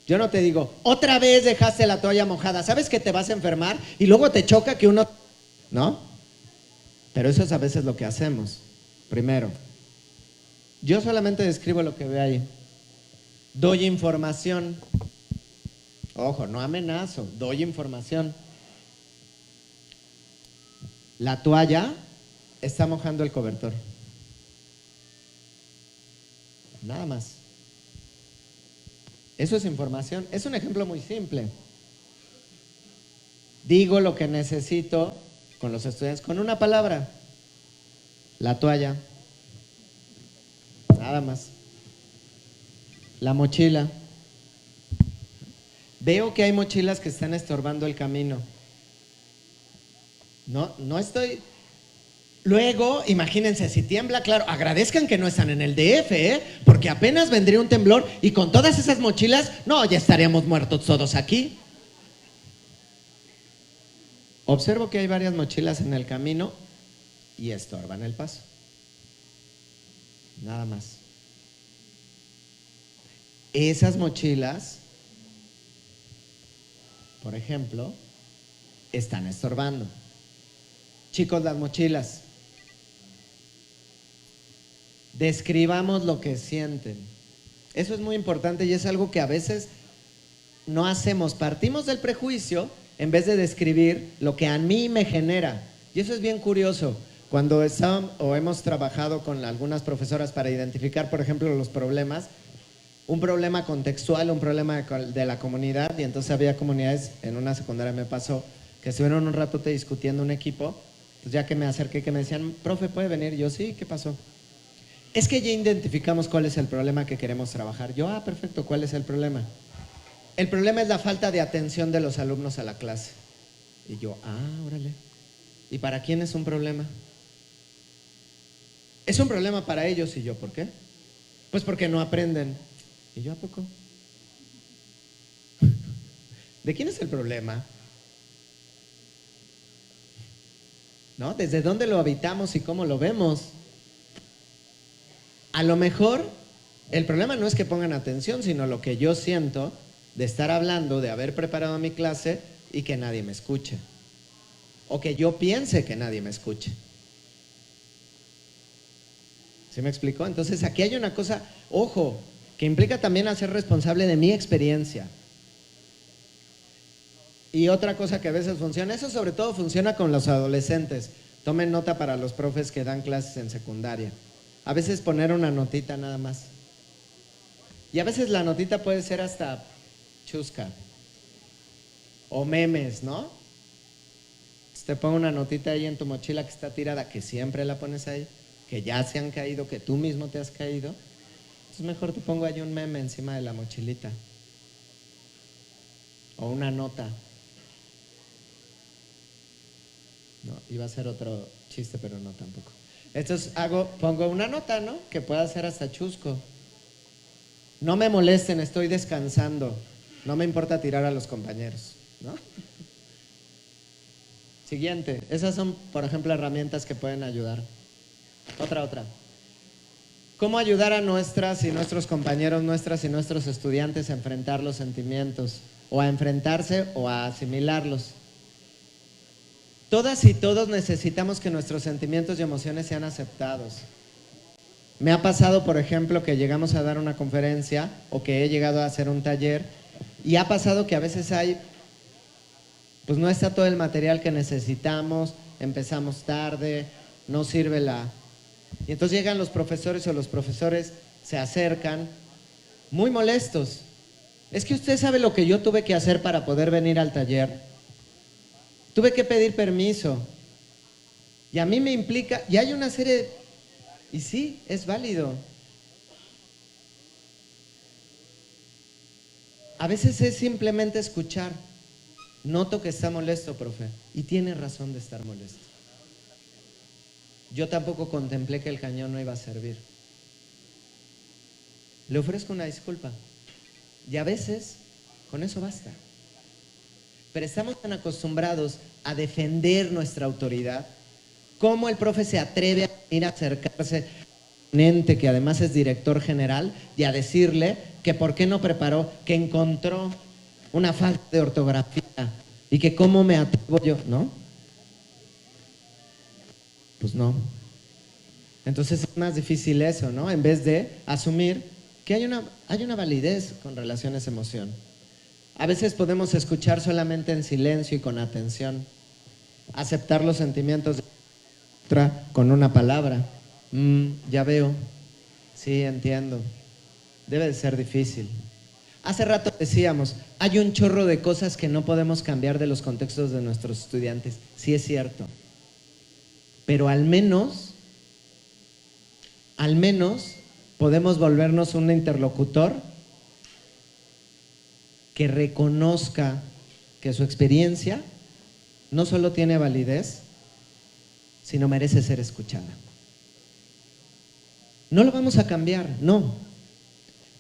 Yo no te digo, otra vez dejaste la toalla mojada, ¿sabes que te vas a enfermar? Y luego te choca que uno... ¿No? Pero eso es a veces lo que hacemos. Primero, yo solamente describo lo que veo ahí. Doy información. Ojo, no amenazo, doy información. La toalla está mojando el cobertor. Nada más. Eso es información. Es un ejemplo muy simple. Digo lo que necesito con los estudiantes con una palabra. La toalla. Nada más. La mochila. Veo que hay mochilas que están estorbando el camino. No estoy... Luego, imagínense, si tiembla, claro, agradezcan que no están en el DF, porque apenas vendría un temblor y con todas esas mochilas, no, ya estaríamos muertos todos aquí. Observo que hay varias mochilas en el camino y estorban el paso. Nada más. Esas mochilas, por ejemplo, están estorbando. Chicos, las mochilas. Describamos lo que sienten. Eso es muy importante y es algo que a veces no hacemos. Partimos del prejuicio en vez de describir lo que a mí me genera. Y eso es bien curioso. Cuando hemos trabajado con algunas profesoras para identificar, por ejemplo, los problemas, un problema contextual, un problema de la comunidad, y entonces había comunidades, en una secundaria me pasó, que estuvieron un rato discutiendo un equipo, pues ya que me acerqué, que me decían, profe, ¿puede venir? Yo, sí, ¿qué pasó? Es que ya identificamos cuál es el problema que queremos trabajar. Yo, perfecto, ¿cuál es el problema? El problema es la falta de atención de los alumnos a la clase. Y yo, órale. ¿Y para quién es un problema? Es un problema para ellos. Y yo, ¿por qué? Pues porque no aprenden. Y yo, ¿a poco? ¿De quién es el problema? ¿No? ¿Desde dónde lo habitamos y cómo lo vemos? A lo mejor el problema no es que pongan atención, sino lo que yo siento de estar hablando, de haber preparado mi clase y que nadie me escuche. O que yo piense que nadie me escuche. ¿Sí me explicó? Entonces aquí hay una cosa, ojo, que implica también hacer responsable de mi experiencia. Y otra cosa que a veces funciona, eso sobre todo funciona con los adolescentes. Tomen nota para los profes que dan clases en secundaria. A veces poner una notita nada más. Y a veces la notita puede ser hasta chusca. O memes, ¿no? Te pongo una notita ahí en tu mochila que está tirada, que siempre la pones ahí, que ya se han caído, que tú mismo te has caído. Entonces mejor te pongo ahí un meme encima de la mochilita. O una nota. No, iba a ser otro chiste, pero no tampoco. Pongo una nota, ¿no? Que pueda ser hasta chusco. No me molesten, estoy descansando. No me importa tirar a los compañeros, ¿no? Siguiente. Esas son, por ejemplo, herramientas que pueden ayudar. Otra. ¿Cómo ayudar a nuestras y nuestros compañeros, nuestras y nuestros estudiantes a enfrentar los sentimientos? O a enfrentarse o a asimilarlos. Todas y todos necesitamos que nuestros sentimientos y emociones sean aceptados. Me ha pasado, por ejemplo, que llegamos a dar una conferencia o que he llegado a hacer un taller y ha pasado que a veces pues no está todo el material que necesitamos, empezamos tarde, no sirve Y entonces llegan los profesores o los profesores se acercan muy molestos. Es que usted sabe lo que yo tuve que hacer para poder venir al taller. Tuve que pedir permiso. Y a mí me implica, y hay una serie, y sí, es válido. A veces es simplemente escuchar. Noto que está molesto, profe, y tiene razón de estar molesto. Yo tampoco contemplé que el cañón no iba a servir. Le ofrezco una disculpa. Y a veces, con eso basta. Pero estamos tan acostumbrados a defender nuestra autoridad. ¿Cómo el profe se atreve a ir a acercarse a un ente que además es director general y a decirle que por qué no preparó, que encontró una falta de ortografía y que cómo me atrevo yo, ¿no? Pues no. Entonces es más difícil eso, ¿no? En vez de asumir que hay una validez con relación a esa emoción. A veces podemos escuchar solamente en silencio y con atención, aceptar los sentimientos de otra con una palabra. Ya veo, sí, entiendo. Debe de ser difícil. Hace rato decíamos, hay un chorro de cosas que no podemos cambiar de los contextos de nuestros estudiantes. Sí es cierto. Pero al menos podemos volvernos un interlocutor que reconozca que su experiencia no solo tiene validez, sino merece ser escuchada. No lo vamos a cambiar, no.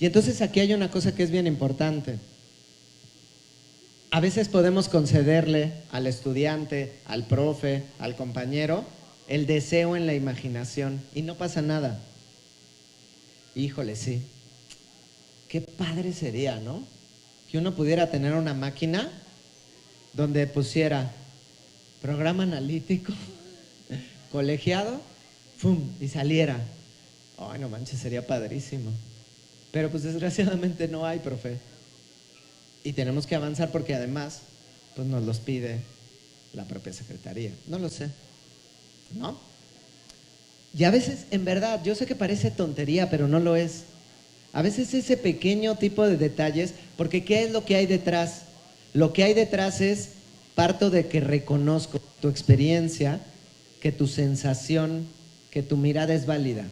Y entonces aquí hay una cosa que es bien importante. A veces podemos concederle al estudiante, al profe, al compañero, el deseo en la imaginación y no pasa nada. Híjole, sí. Qué padre sería, ¿no? Que uno pudiera tener una máquina donde pusiera programa analítico, colegiado, ¡fum! Y saliera. Ay, no manches, sería padrísimo. Pero pues desgraciadamente no hay, profe. Y tenemos que avanzar porque además pues nos los pide la propia secretaría. No lo sé, ¿no? Y a veces, en verdad, yo sé que parece tontería, pero no lo es. A veces ese pequeño tipo de detalles, porque ¿qué es lo que hay detrás? Lo que hay detrás es, parto de que reconozco tu experiencia, que tu sensación, que tu mirada es válida.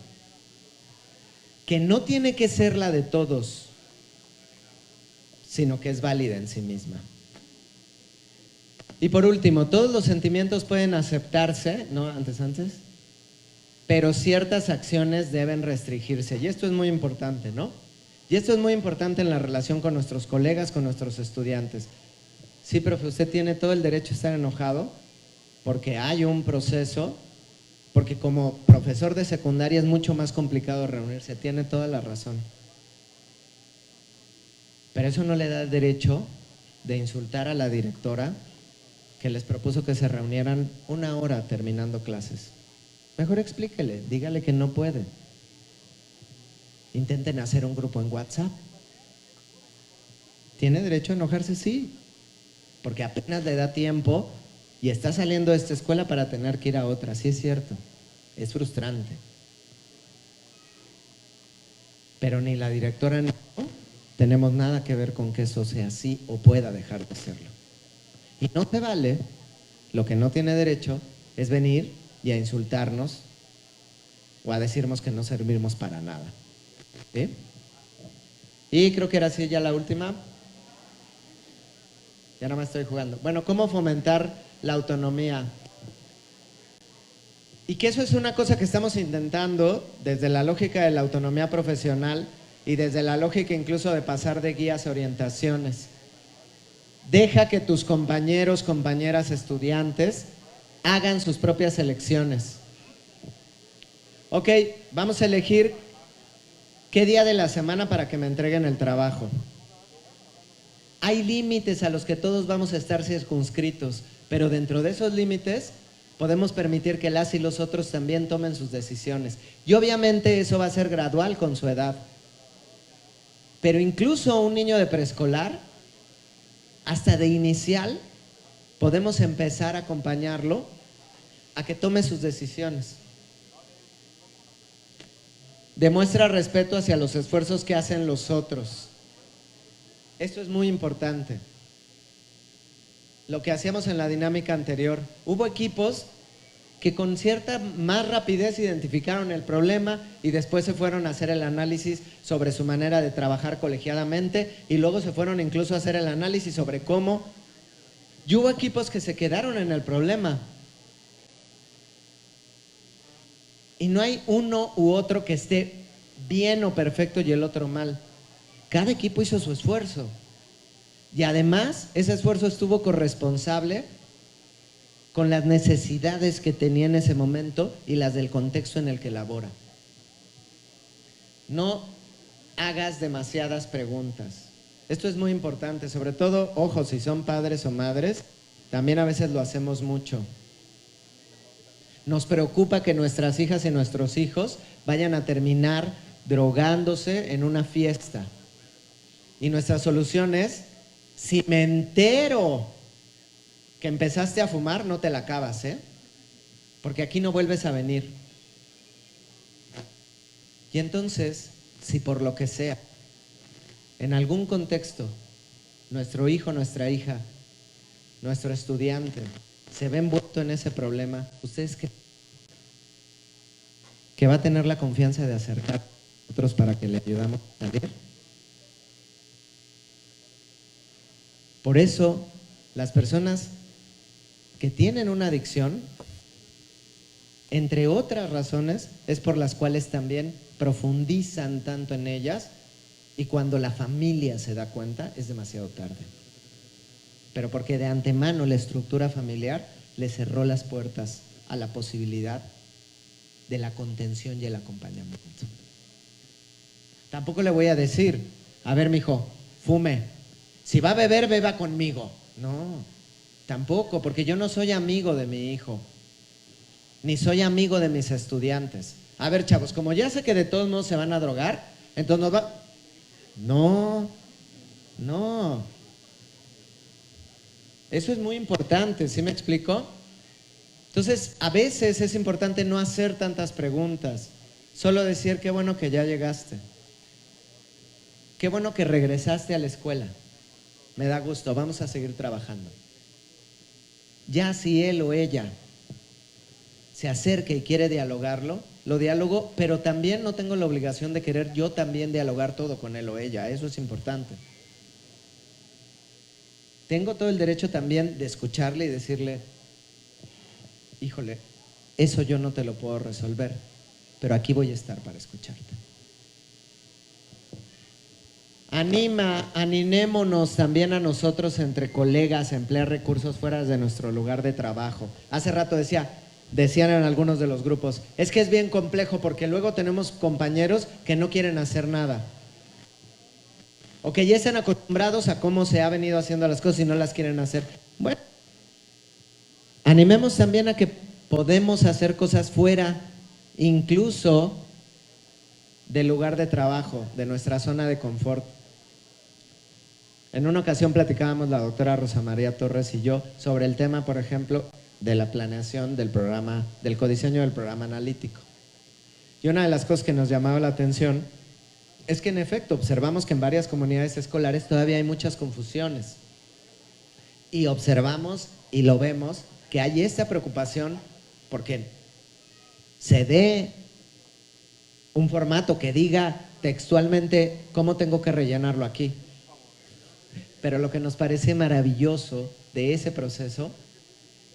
Que no tiene que ser la de todos, sino que es válida en sí misma. Y por último, todos los sentimientos pueden aceptarse, ¿no? Antes, pero ciertas acciones deben restringirse. Y esto es muy importante, ¿no? Y esto es muy importante en la relación con nuestros colegas, con nuestros estudiantes. Sí, profe, usted tiene todo el derecho a estar enojado porque hay un proceso, porque como profesor de secundaria es mucho más complicado reunirse, tiene toda la razón. Pero eso no le da el derecho de insultar a la directora que les propuso que se reunieran 1 hora terminando clases. Mejor explíquele, dígale que no puede. Intenten hacer un grupo en WhatsApp. ¿Tiene derecho a enojarse? Sí, porque apenas le da tiempo y está saliendo de esta escuela para tener que ir a otra. Sí es cierto, es frustrante. Pero ni la directora ni yo tenemos nada que ver con que eso sea así o pueda dejar de serlo. Y no te vale, lo que no tiene derecho es venir y a insultarnos o a decirnos que no servimos para nada. ¿Sí? Y creo que era así ya la última. Ya no me estoy jugando. Bueno, ¿cómo fomentar la autonomía? Y que eso es una cosa que estamos intentando desde la lógica de la autonomía profesional y desde la lógica incluso de pasar de guías a orientaciones. Deja que tus compañeros, compañeras, estudiantes hagan sus propias elecciones. Ok, vamos a elegir qué día de la semana para que me entreguen el trabajo. Hay límites a los que todos vamos a estar circunscritos, pero dentro de esos límites podemos permitir que las y los otros también tomen sus decisiones. Y obviamente eso va a ser gradual con su edad. Pero incluso un niño de preescolar, hasta de inicial, podemos empezar a acompañarlo a que tome sus decisiones. Demuestra respeto hacia los esfuerzos que hacen los otros. Esto es muy importante. Lo que hacíamos en la dinámica anterior, hubo equipos que con cierta más rapidez identificaron el problema y después se fueron a hacer el análisis sobre su manera de trabajar colegiadamente y luego se fueron incluso a hacer el análisis sobre cómo. Y hubo equipos que se quedaron en el problema. Y no hay uno u otro que esté bien o perfecto y el otro mal. Cada equipo hizo su esfuerzo. Y además, ese esfuerzo estuvo corresponsable con las necesidades que tenía en ese momento y las del contexto en el que labora. No hagas demasiadas preguntas. Esto es muy importante, sobre todo, ojo, si son padres o madres, también a veces lo hacemos mucho. Nos preocupa que nuestras hijas y nuestros hijos vayan a terminar drogándose en una fiesta. Y nuestra solución es, si me entero que empezaste a fumar, no te la acabas, porque aquí no vuelves a venir. Y entonces, si por lo que sea, en algún contexto, nuestro hijo, nuestra hija, nuestro estudiante, se ve envuelto en ese problema, ¿ustedes qué? ¿Que va a tener la confianza de acercar a nosotros para que le ayudamos a salir? Por eso, las personas que tienen una adicción, entre otras razones, es por las cuales también profundizan tanto en ellas y cuando la familia se da cuenta es demasiado tarde. Pero porque de antemano la estructura familiar le cerró las puertas a la posibilidad de la contención y el acompañamiento. Tampoco le voy a decir, a ver, mijo, fume. Si va a beber, beba conmigo. No, tampoco, porque yo no soy amigo de mi hijo, ni soy amigo de mis estudiantes. A ver, chavos, como ya sé que de todos modos se van a drogar, entonces nos va... No. Eso es muy importante, ¿sí me explico? Entonces, a veces es importante no hacer tantas preguntas, solo decir, qué bueno que ya llegaste. Qué bueno que regresaste a la escuela. Me da gusto, vamos a seguir trabajando. Ya si él o ella se acerca y quiere dialogarlo, lo dialogo, pero también no tengo la obligación de querer yo también dialogar todo con él o ella, eso es importante. Tengo todo el derecho también de escucharle y decirle, híjole, eso yo no te lo puedo resolver, pero aquí voy a estar para escucharte. Animémonos también a nosotros entre colegas a emplear recursos fuera de nuestro lugar de trabajo. Hace rato decían en algunos de los grupos, es que es bien complejo porque luego tenemos compañeros que no quieren hacer nada. O que ya están acostumbrados a cómo se ha venido haciendo las cosas y no las quieren hacer. Bueno, animemos también a que podemos hacer cosas fuera, incluso del lugar de trabajo, de nuestra zona de confort. En una ocasión platicábamos la doctora Rosa María Torres y yo sobre el tema, por ejemplo, de la planeación del programa, del codiseño del programa analítico. Y una de las cosas que nos llamaba la atención es que en efecto observamos que en varias comunidades escolares todavía hay muchas confusiones. Y observamos y lo vemos que hay esta preocupación porque se dé un formato que diga textualmente cómo tengo que rellenarlo aquí. Pero lo que nos parece maravilloso de ese proceso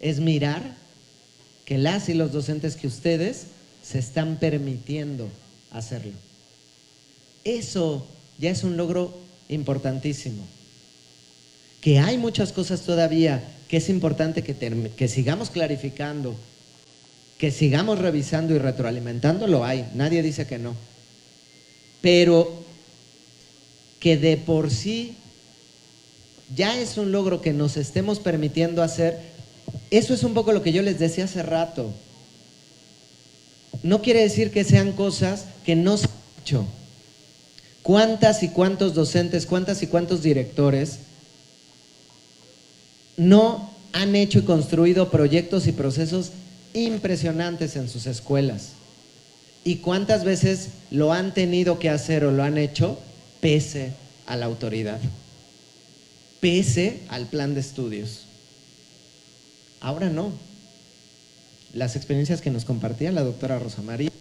es mirar que las y los docentes que ustedes se están permitiendo hacerlo. Eso ya es un logro importantísimo. Que hay muchas cosas todavía que es importante que sigamos clarificando, que sigamos revisando y retroalimentando, lo hay, nadie dice que no. Pero que de por sí ya es un logro que nos estemos permitiendo hacer, eso es un poco lo que yo les decía hace rato. No quiere decir que sean cosas que no se han hecho. ¿Cuántas y cuántos docentes, cuántas y cuántos directores no han hecho y construido proyectos y procesos impresionantes en sus escuelas? ¿Y cuántas veces lo han tenido que hacer o lo han hecho pese a la autoridad? Pese al plan de estudios. Ahora no. Las experiencias que nos compartía la doctora Rosa María.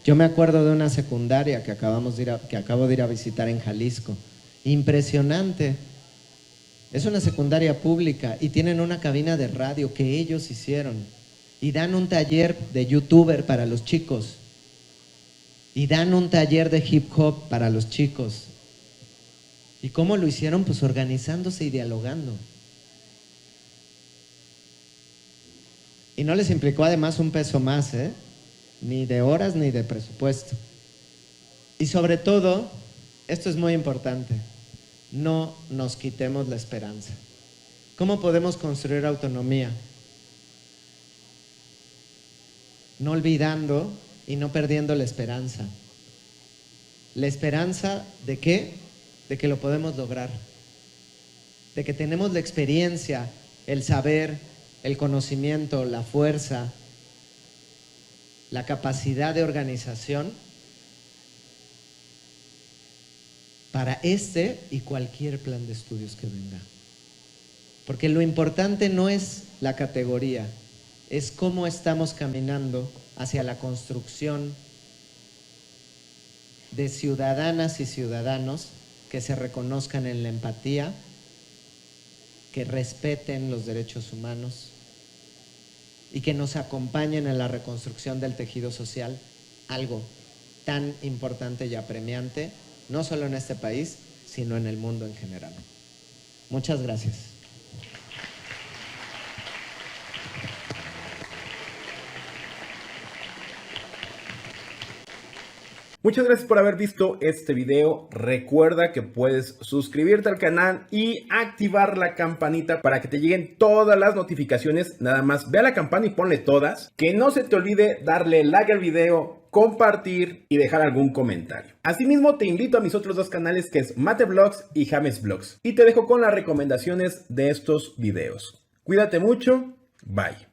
Yo me acuerdo de una secundaria que acabo de ir a visitar en Jalisco. Impresionante. Es una secundaria pública y tienen una cabina de radio que ellos hicieron. Y dan un taller de youtuber para los chicos. Y dan un taller de hip hop para los chicos. ¿Y cómo lo hicieron? Pues organizándose y dialogando. Y no les implicó además un peso más, ni de horas ni de presupuesto. Y sobre todo, esto es muy importante, no nos quitemos la esperanza. ¿Cómo podemos construir autonomía? No olvidando y no perdiendo la esperanza. ¿La esperanza de qué? De que lo podemos lograr. De que tenemos la experiencia, el saber, el conocimiento, la fuerza, la capacidad de organización para este y cualquier plan de estudios que venga. Porque lo importante no es la categoría, es cómo estamos caminando hacia la construcción de ciudadanas y ciudadanos que se reconozcan en la empatía, que respeten los derechos humanos y que nos acompañen en la reconstrucción del tejido social, algo tan importante y apremiante, no solo en este país, sino en el mundo en general. Muchas gracias. Muchas gracias por haber visto este video. Recuerda que puedes suscribirte al canal y activar la campanita para que te lleguen todas las notificaciones. Nada más ve a la campana y ponle todas. Que no se te olvide darle like al video, compartir y dejar algún comentario. Asimismo te invito a mis otros dos canales, que es Mate Vlogs y James Vlogs. Y te dejo con las recomendaciones de estos videos. Cuídate mucho. Bye.